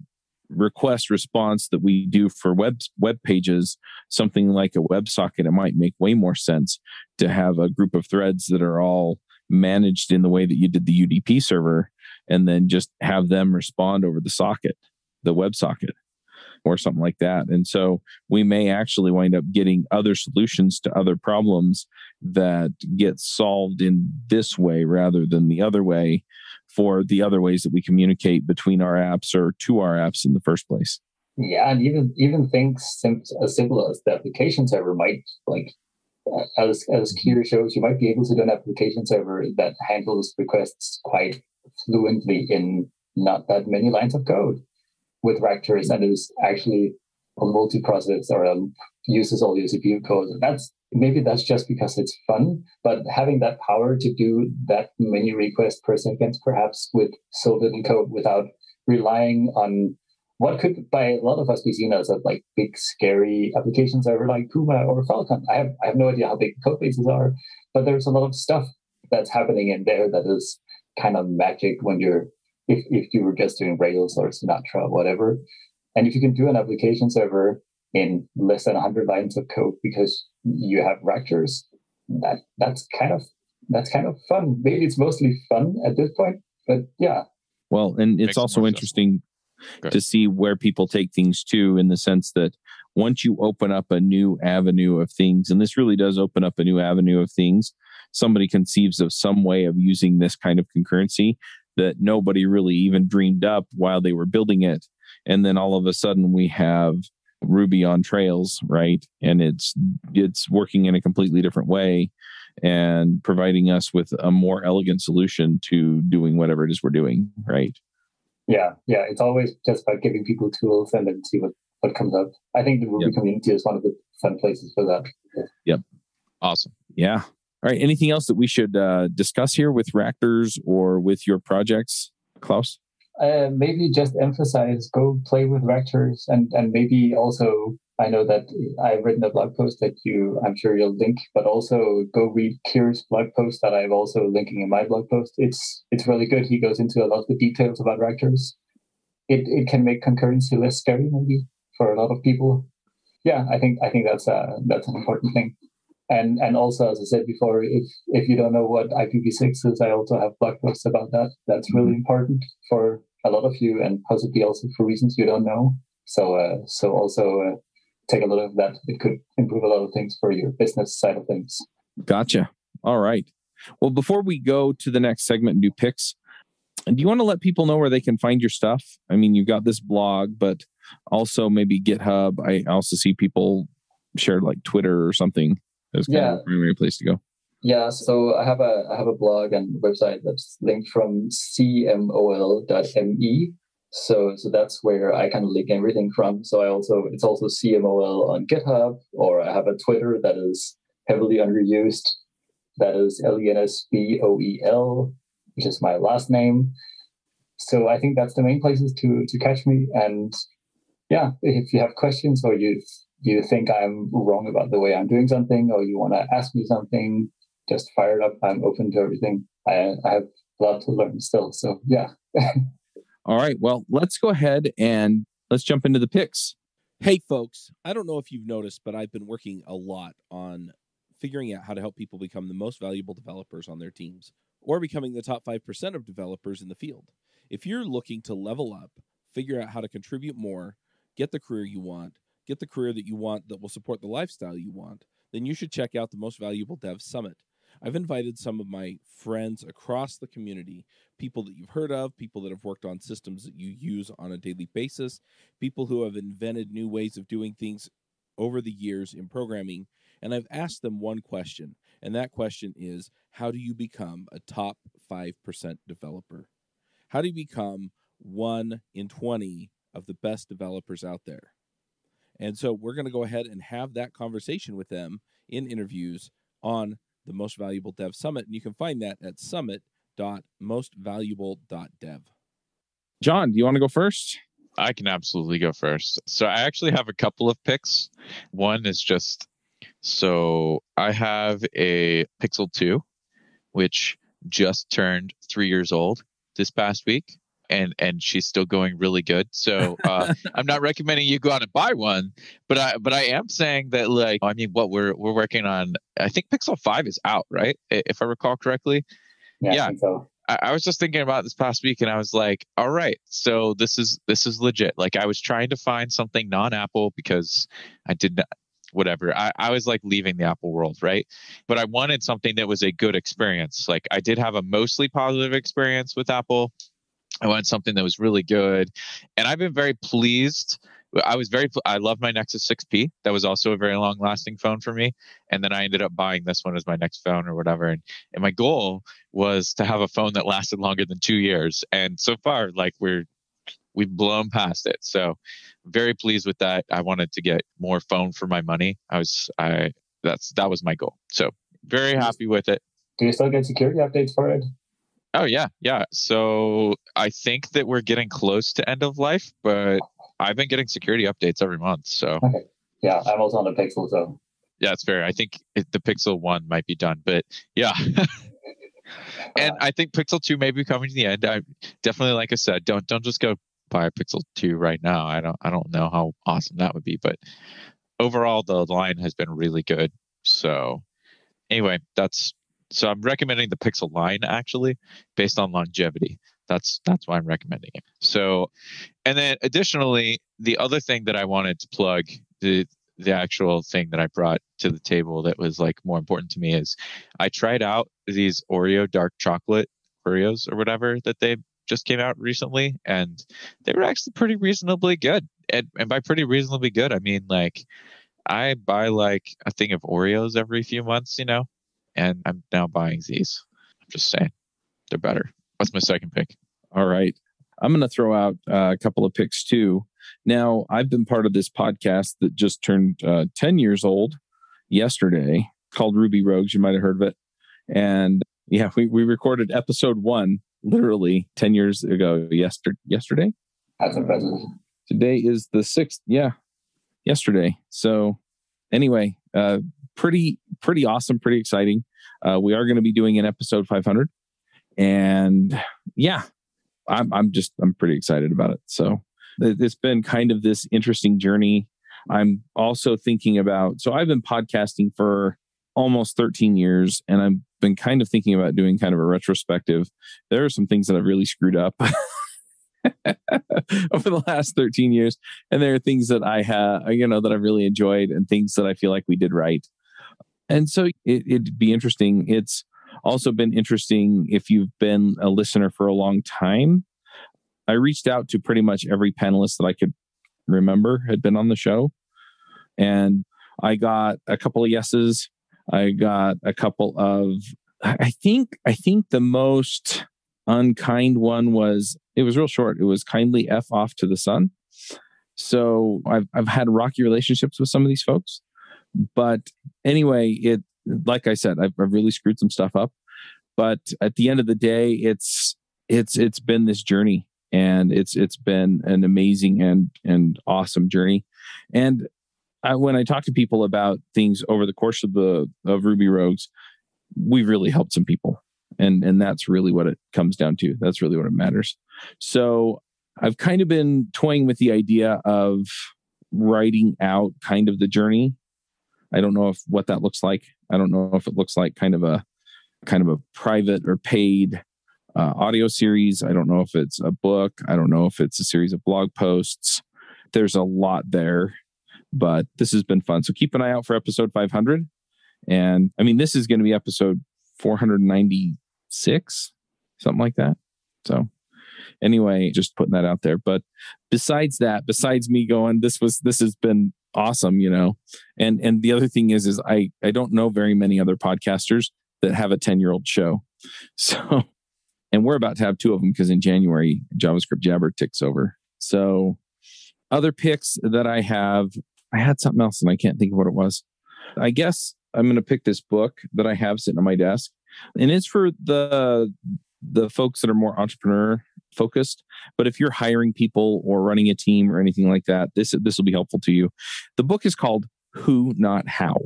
request response that we do for web pages, something like a WebSocket, it might make way more sense to have a group of threads that are all managed in the way that you did the UDP server, and then just have them respond over the socket, the WebSocket, or something like that. And so we may actually wind up getting other solutions to other problems that get solved in this way rather than the other way, for the other ways that we communicate between our apps or to our apps in the first place. Yeah, and even things as simple as the application server might, like, as Kier shows, you might be able to do an application server that handles requests quite fluently in not that many lines of code with Ractors, and is actually a multi-process or uses all your CPU code. That's just because it's fun, but having that power to do that many requests per second, perhaps with so little code, without relying on what could by a lot of us be seen as a like big scary application server like Puma or Falcon. I have no idea how big the code bases are, but there's a lot of stuff that's happening in there that is kind of magic when if you were just doing Rails or Sinatra or whatever. And if you can do an application server in less than 100 lines of code because you have Ractors, that's kind of that's kind of fun. Maybe it's mostly fun at this point, but yeah. Well, and it's also interesting to see where people take things to, in the sense that once you open up a new avenue of things, and this really does open up a new avenue of things, somebody conceives of some way of using this kind of concurrency that nobody really even dreamed up while they were building it. And then all of a sudden we have Ruby on Trails, right? And it's working in a completely different way and providing us with a more elegant solution to doing whatever it is we're doing, right? Yeah. It's always just about giving people tools and then see what comes up. I think the Ruby community is one of the fun places for that. Yep. Awesome. Yeah. All right. Anything else that we should discuss here with Ractors or with your projects, Claus? Maybe just emphasize, go play with Ractors, and maybe also, I know that I've written a blog post that I'm sure you'll link, but also go read Kier's blog post that I'm also linking in my blog post. It's really good. He goes into a lot of the details about Ractors. It can make concurrency less scary, maybe, for a lot of people. Yeah, I think that's an important thing. And also, as I said before, if you don't know what IPv6 is, I also have blog posts about that. That's really important for a lot of you, and possibly also for reasons you don't know. So also take a look at that. It could improve a lot of things for your business side of things. Gotcha. All right. Well, before we go to the next segment and do picks, do you want to let people know where they can find your stuff? I mean, you've got this blog, but also maybe GitHub. I also see people share like Twitter or something as kind of a primary place to go. Yeah, so I have a blog and website that's linked from cmol.me. So that's where I kind of link everything from. So it's also CMOL on GitHub, or I have a Twitter that is heavily underused. That is Lensbøl, which is my last name. So I think that's the main places to catch me. And yeah, if you have questions, or you think I'm wrong about the way I'm doing something, or you want to ask me something, just fire it up. I'm open to everything. I have a lot to learn still. So yeah. All right. Well, let's go ahead and let's jump into the picks. Hey, folks. I don't know if you've noticed, but I've been working a lot on figuring out how to help people become the most valuable developers on their teams, or becoming the top 5% of developers in the field. If you're looking to level up, figure out how to contribute more, get the career you want, get the career that you want that will support the lifestyle you want, then you should check out the Most Valuable Dev Summit. I've invited some of my friends across the community, people that you've heard of, people that have worked on systems that you use on a daily basis, people who have invented new ways of doing things over the years in programming, and I've asked them one question, and that question is, how do you become a top 5% developer? How do you become 1 in 20 of the best developers out there? And so we're going to go ahead and have that conversation with them in interviews on the Most Valuable Dev Summit. And you can find that at summit.mostvaluable.dev. John, do you want to go first? I can absolutely go first. So I actually have a couple of picks. One is so I have a Pixel 2, which just turned 3 years old this past week. And she's still going really good. So I'm not recommending you go out and buy one, but I am saying that, like, I mean, what we're working on, I think Pixel 5 is out, right? If I recall correctly. Yeah. I think so. I was just thinking about this past week, and I was like, all right, so this is legit. Like, I was trying to find something non-Apple because I did not, whatever. I was like leaving the Apple world, right? But I wanted something that was a good experience. Like, I did have a mostly positive experience with Apple. I wanted something that was really good. And I've been very pleased. I love my Nexus 6P. That was also a very long lasting phone for me. And then I ended up buying this one as my next phone or whatever. And my goal was to have a phone that lasted longer than 2 years. And so far, like, we've blown past it. So very pleased with that. I wanted to get more phone for my money. That was my goal. So very happy with it. Do you still get security updates for it? Oh, yeah. So I think that we're getting close to end of life, but I've been getting security updates every month. So okay. Yeah, I'm also on the Pixel, so. Yeah, it's fair. I think the Pixel 1 might be done, but yeah. And I think Pixel 2 may be coming to the end. I definitely, like I said, don't just go buy a Pixel 2 right now. I don't know how awesome that would be, but overall the line has been really good. So anyway, that's So I'm recommending the Pixel line actually based on longevity. That's why I'm recommending it. So, and then additionally, the other thing that I wanted to plug, the actual thing that I brought to the table that was like more important to me is I tried out these Oreo dark chocolate Oreos or whatever that they just came out recently, and they were actually pretty reasonably good. And by pretty reasonably good, I mean like I buy like a thing of Oreos every few months, and I'm now buying these. I'm just saying they're better. What's my second pick? All right. I'm going to throw out a couple of picks too. Now, I've been part of this podcast that just turned 10 years old yesterday called Ruby Rogues. You might have heard of it. And yeah, we recorded episode 1 literally 10 years ago yesterday. That's impressive. Today is the 6th. Yeah, yesterday. So anyway, pretty awesome, pretty exciting. We are going to be doing an episode 500. And yeah, I'm pretty excited about it. So it's been kind of this interesting journey. I'm also thinking about, so I've been podcasting for almost 13 years, and I've been kind of thinking about doing kind of a retrospective. There are some things that I've really screwed up over the last 13 years. And there are things that I have, that I've really enjoyed and things that I feel like we did right. And so it'd be interesting. It's also been interesting if you've been a listener for a long time. I reached out to pretty much every panelist that I could remember had been on the show. And I got a couple of yeses. I got a couple of, I think the most unkind one was, it was real short. It was kindly F off to the sun. So I've had rocky relationships with some of these folks. But anyway, like I said, I've really screwed some stuff up. But at the end of the day, it's been this journey, and it's been an amazing and awesome journey. And when I talk to people about things over the course of Ruby Rogues, we've really helped some people, and that's really what it comes down to. That's really what it matters. So I've kind of been toying with the idea of writing out kind of the journey. I don't know what that looks like. I don't know if it looks like kind of a private or paid audio series. I don't know if it's a book. I don't know if it's a series of blog posts. There's a lot there, but this has been fun. So keep an eye out for episode 500. And I mean, this is going to be episode 496, something like that. So anyway, just putting that out there. But besides me going, this has been awesome, and the other thing is I don't know very many other podcasters that have a 10-year-old show. So, and we're about to have 2 of them because in January, JavaScript Jabber ticks over. So other picks that I had something else and I can't think of what it was. I guess I'm going to pick this book that I have sitting on my desk, and it's for the folks that are more entrepreneur focused. But if you're hiring people or running a team or anything like that, this will be helpful to you. The book is called Who, Not How.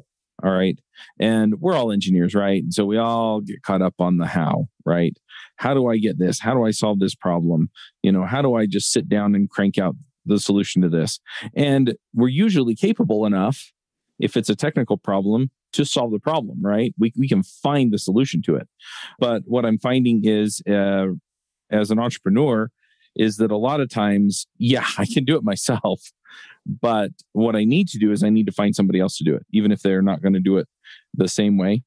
All right. And we're all engineers, right? And so we all get caught up on the how, right? How do I get this? How do I solve this problem? How do I just sit down and crank out the solution to this? And we're usually capable enough, if it's a technical problem, to solve the problem, right? We can find the solution to it. But what I'm finding is, as an entrepreneur, is that a lot of times, yeah, I can do it myself. But what I need to do is I need to find somebody else to do it, even if they're not going to do it the same way,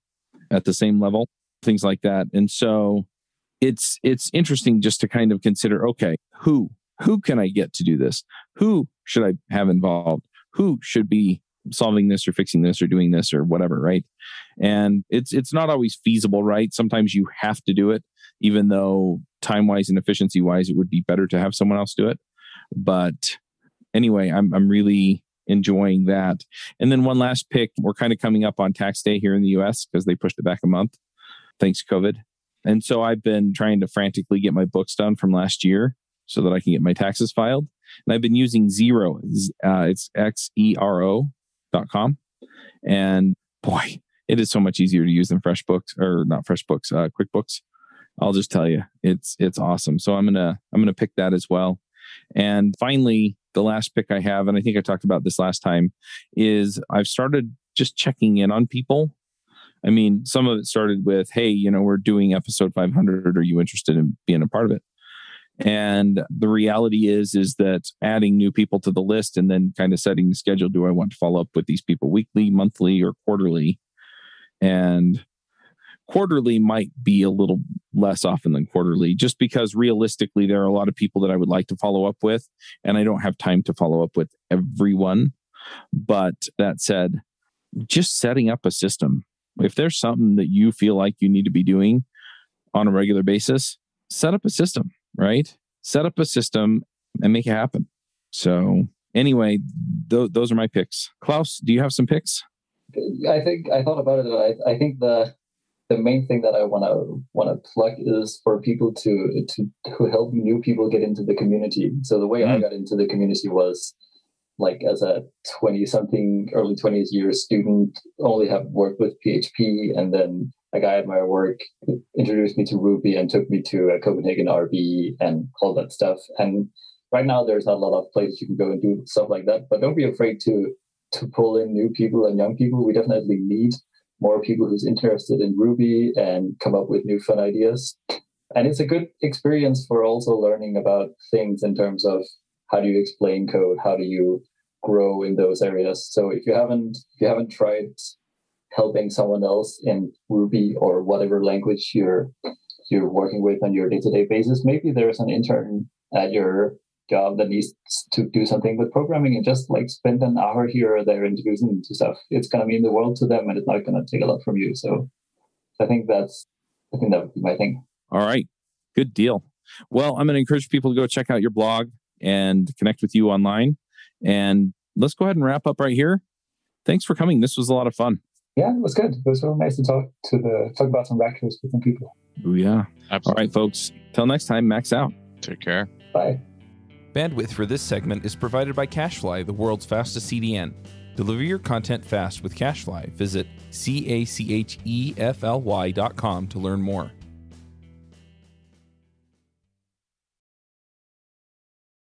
at the same level, things like that. And so it's interesting just to kind of consider, okay, who can I get to do this? Who should I have involved? Who should be solving this or fixing this or doing this or whatever, right? And it's not always feasible, right? Sometimes you have to do it, even though time-wise and efficiency-wise, it would be better to have someone else do it. But anyway, I'm really enjoying that. And then one last pick, we're kind of coming up on tax day here in the US because they pushed it back a month, thanks COVID. And so I've been trying to frantically get my books done from last year so that I can get my taxes filed. And I've been using Xero. It's xero.com. And boy, it is so much easier to use than QuickBooks. I'll just tell you, it's awesome. So I'm gonna pick that as well. And finally, the last pick I have, and I think I talked about this last time, is I've started just checking in on people I mean, some of it started with, hey, we're doing episode 500. Are you interested in being a part of it? And the reality is that adding new people to the list and then kind of setting the schedule. Do I want to follow up with these people weekly, monthly, or quarterly? And quarterly might be a little less often than quarterly, just because realistically, there are a lot of people that I would like to follow up with, and I don't have time to follow up with everyone. But that said, just setting up a system. If there's something that you feel like you need to be doing on a regular basis, set up a system, right? Set up a system and make it happen. So anyway, those are my picks. Claus, do you have some picks? I thought about it. I think the main thing that I want to plug is for people to help new people get into the community. So the way I got into the community was like as a 20-something, early 20s year student, only have worked with PHP, and then a guy at my work introduced me to Ruby and took me to a Copenhagen RB and all that stuff. And right now there's not a lot of places you can go and do stuff like that, but don't be afraid to pull in new people and young people. We definitely need more people who's interested in Ruby and come up with new fun ideas. And it's a good experience for also learning about things in terms of how do you explain code, how do you grow in those areas. So if you haven't tried helping someone else in Ruby or whatever language you're working with on your day-to-day basis, maybe there's an intern at your job that needs to do something with programming, and just like spend an hour here or there introducing them to stuff. It's going to mean the world to them, and it's not going to take a lot from you. So I think that would be my thing. All right. Good deal. Well, I'm going to encourage people to go check out your blog and connect with you online. And let's go ahead and wrap up right here. Thanks for coming. This was a lot of fun. Yeah, it was good. It was really nice to talk about some Ractors with some people. Oh, yeah. Absolutely. All right, folks. Till next time, max out. Take care. Bye. Bandwidth for this segment is provided by CacheFly, the world's fastest CDN. Deliver your content fast with CacheFly. Visit CACHEFLY.com to learn more.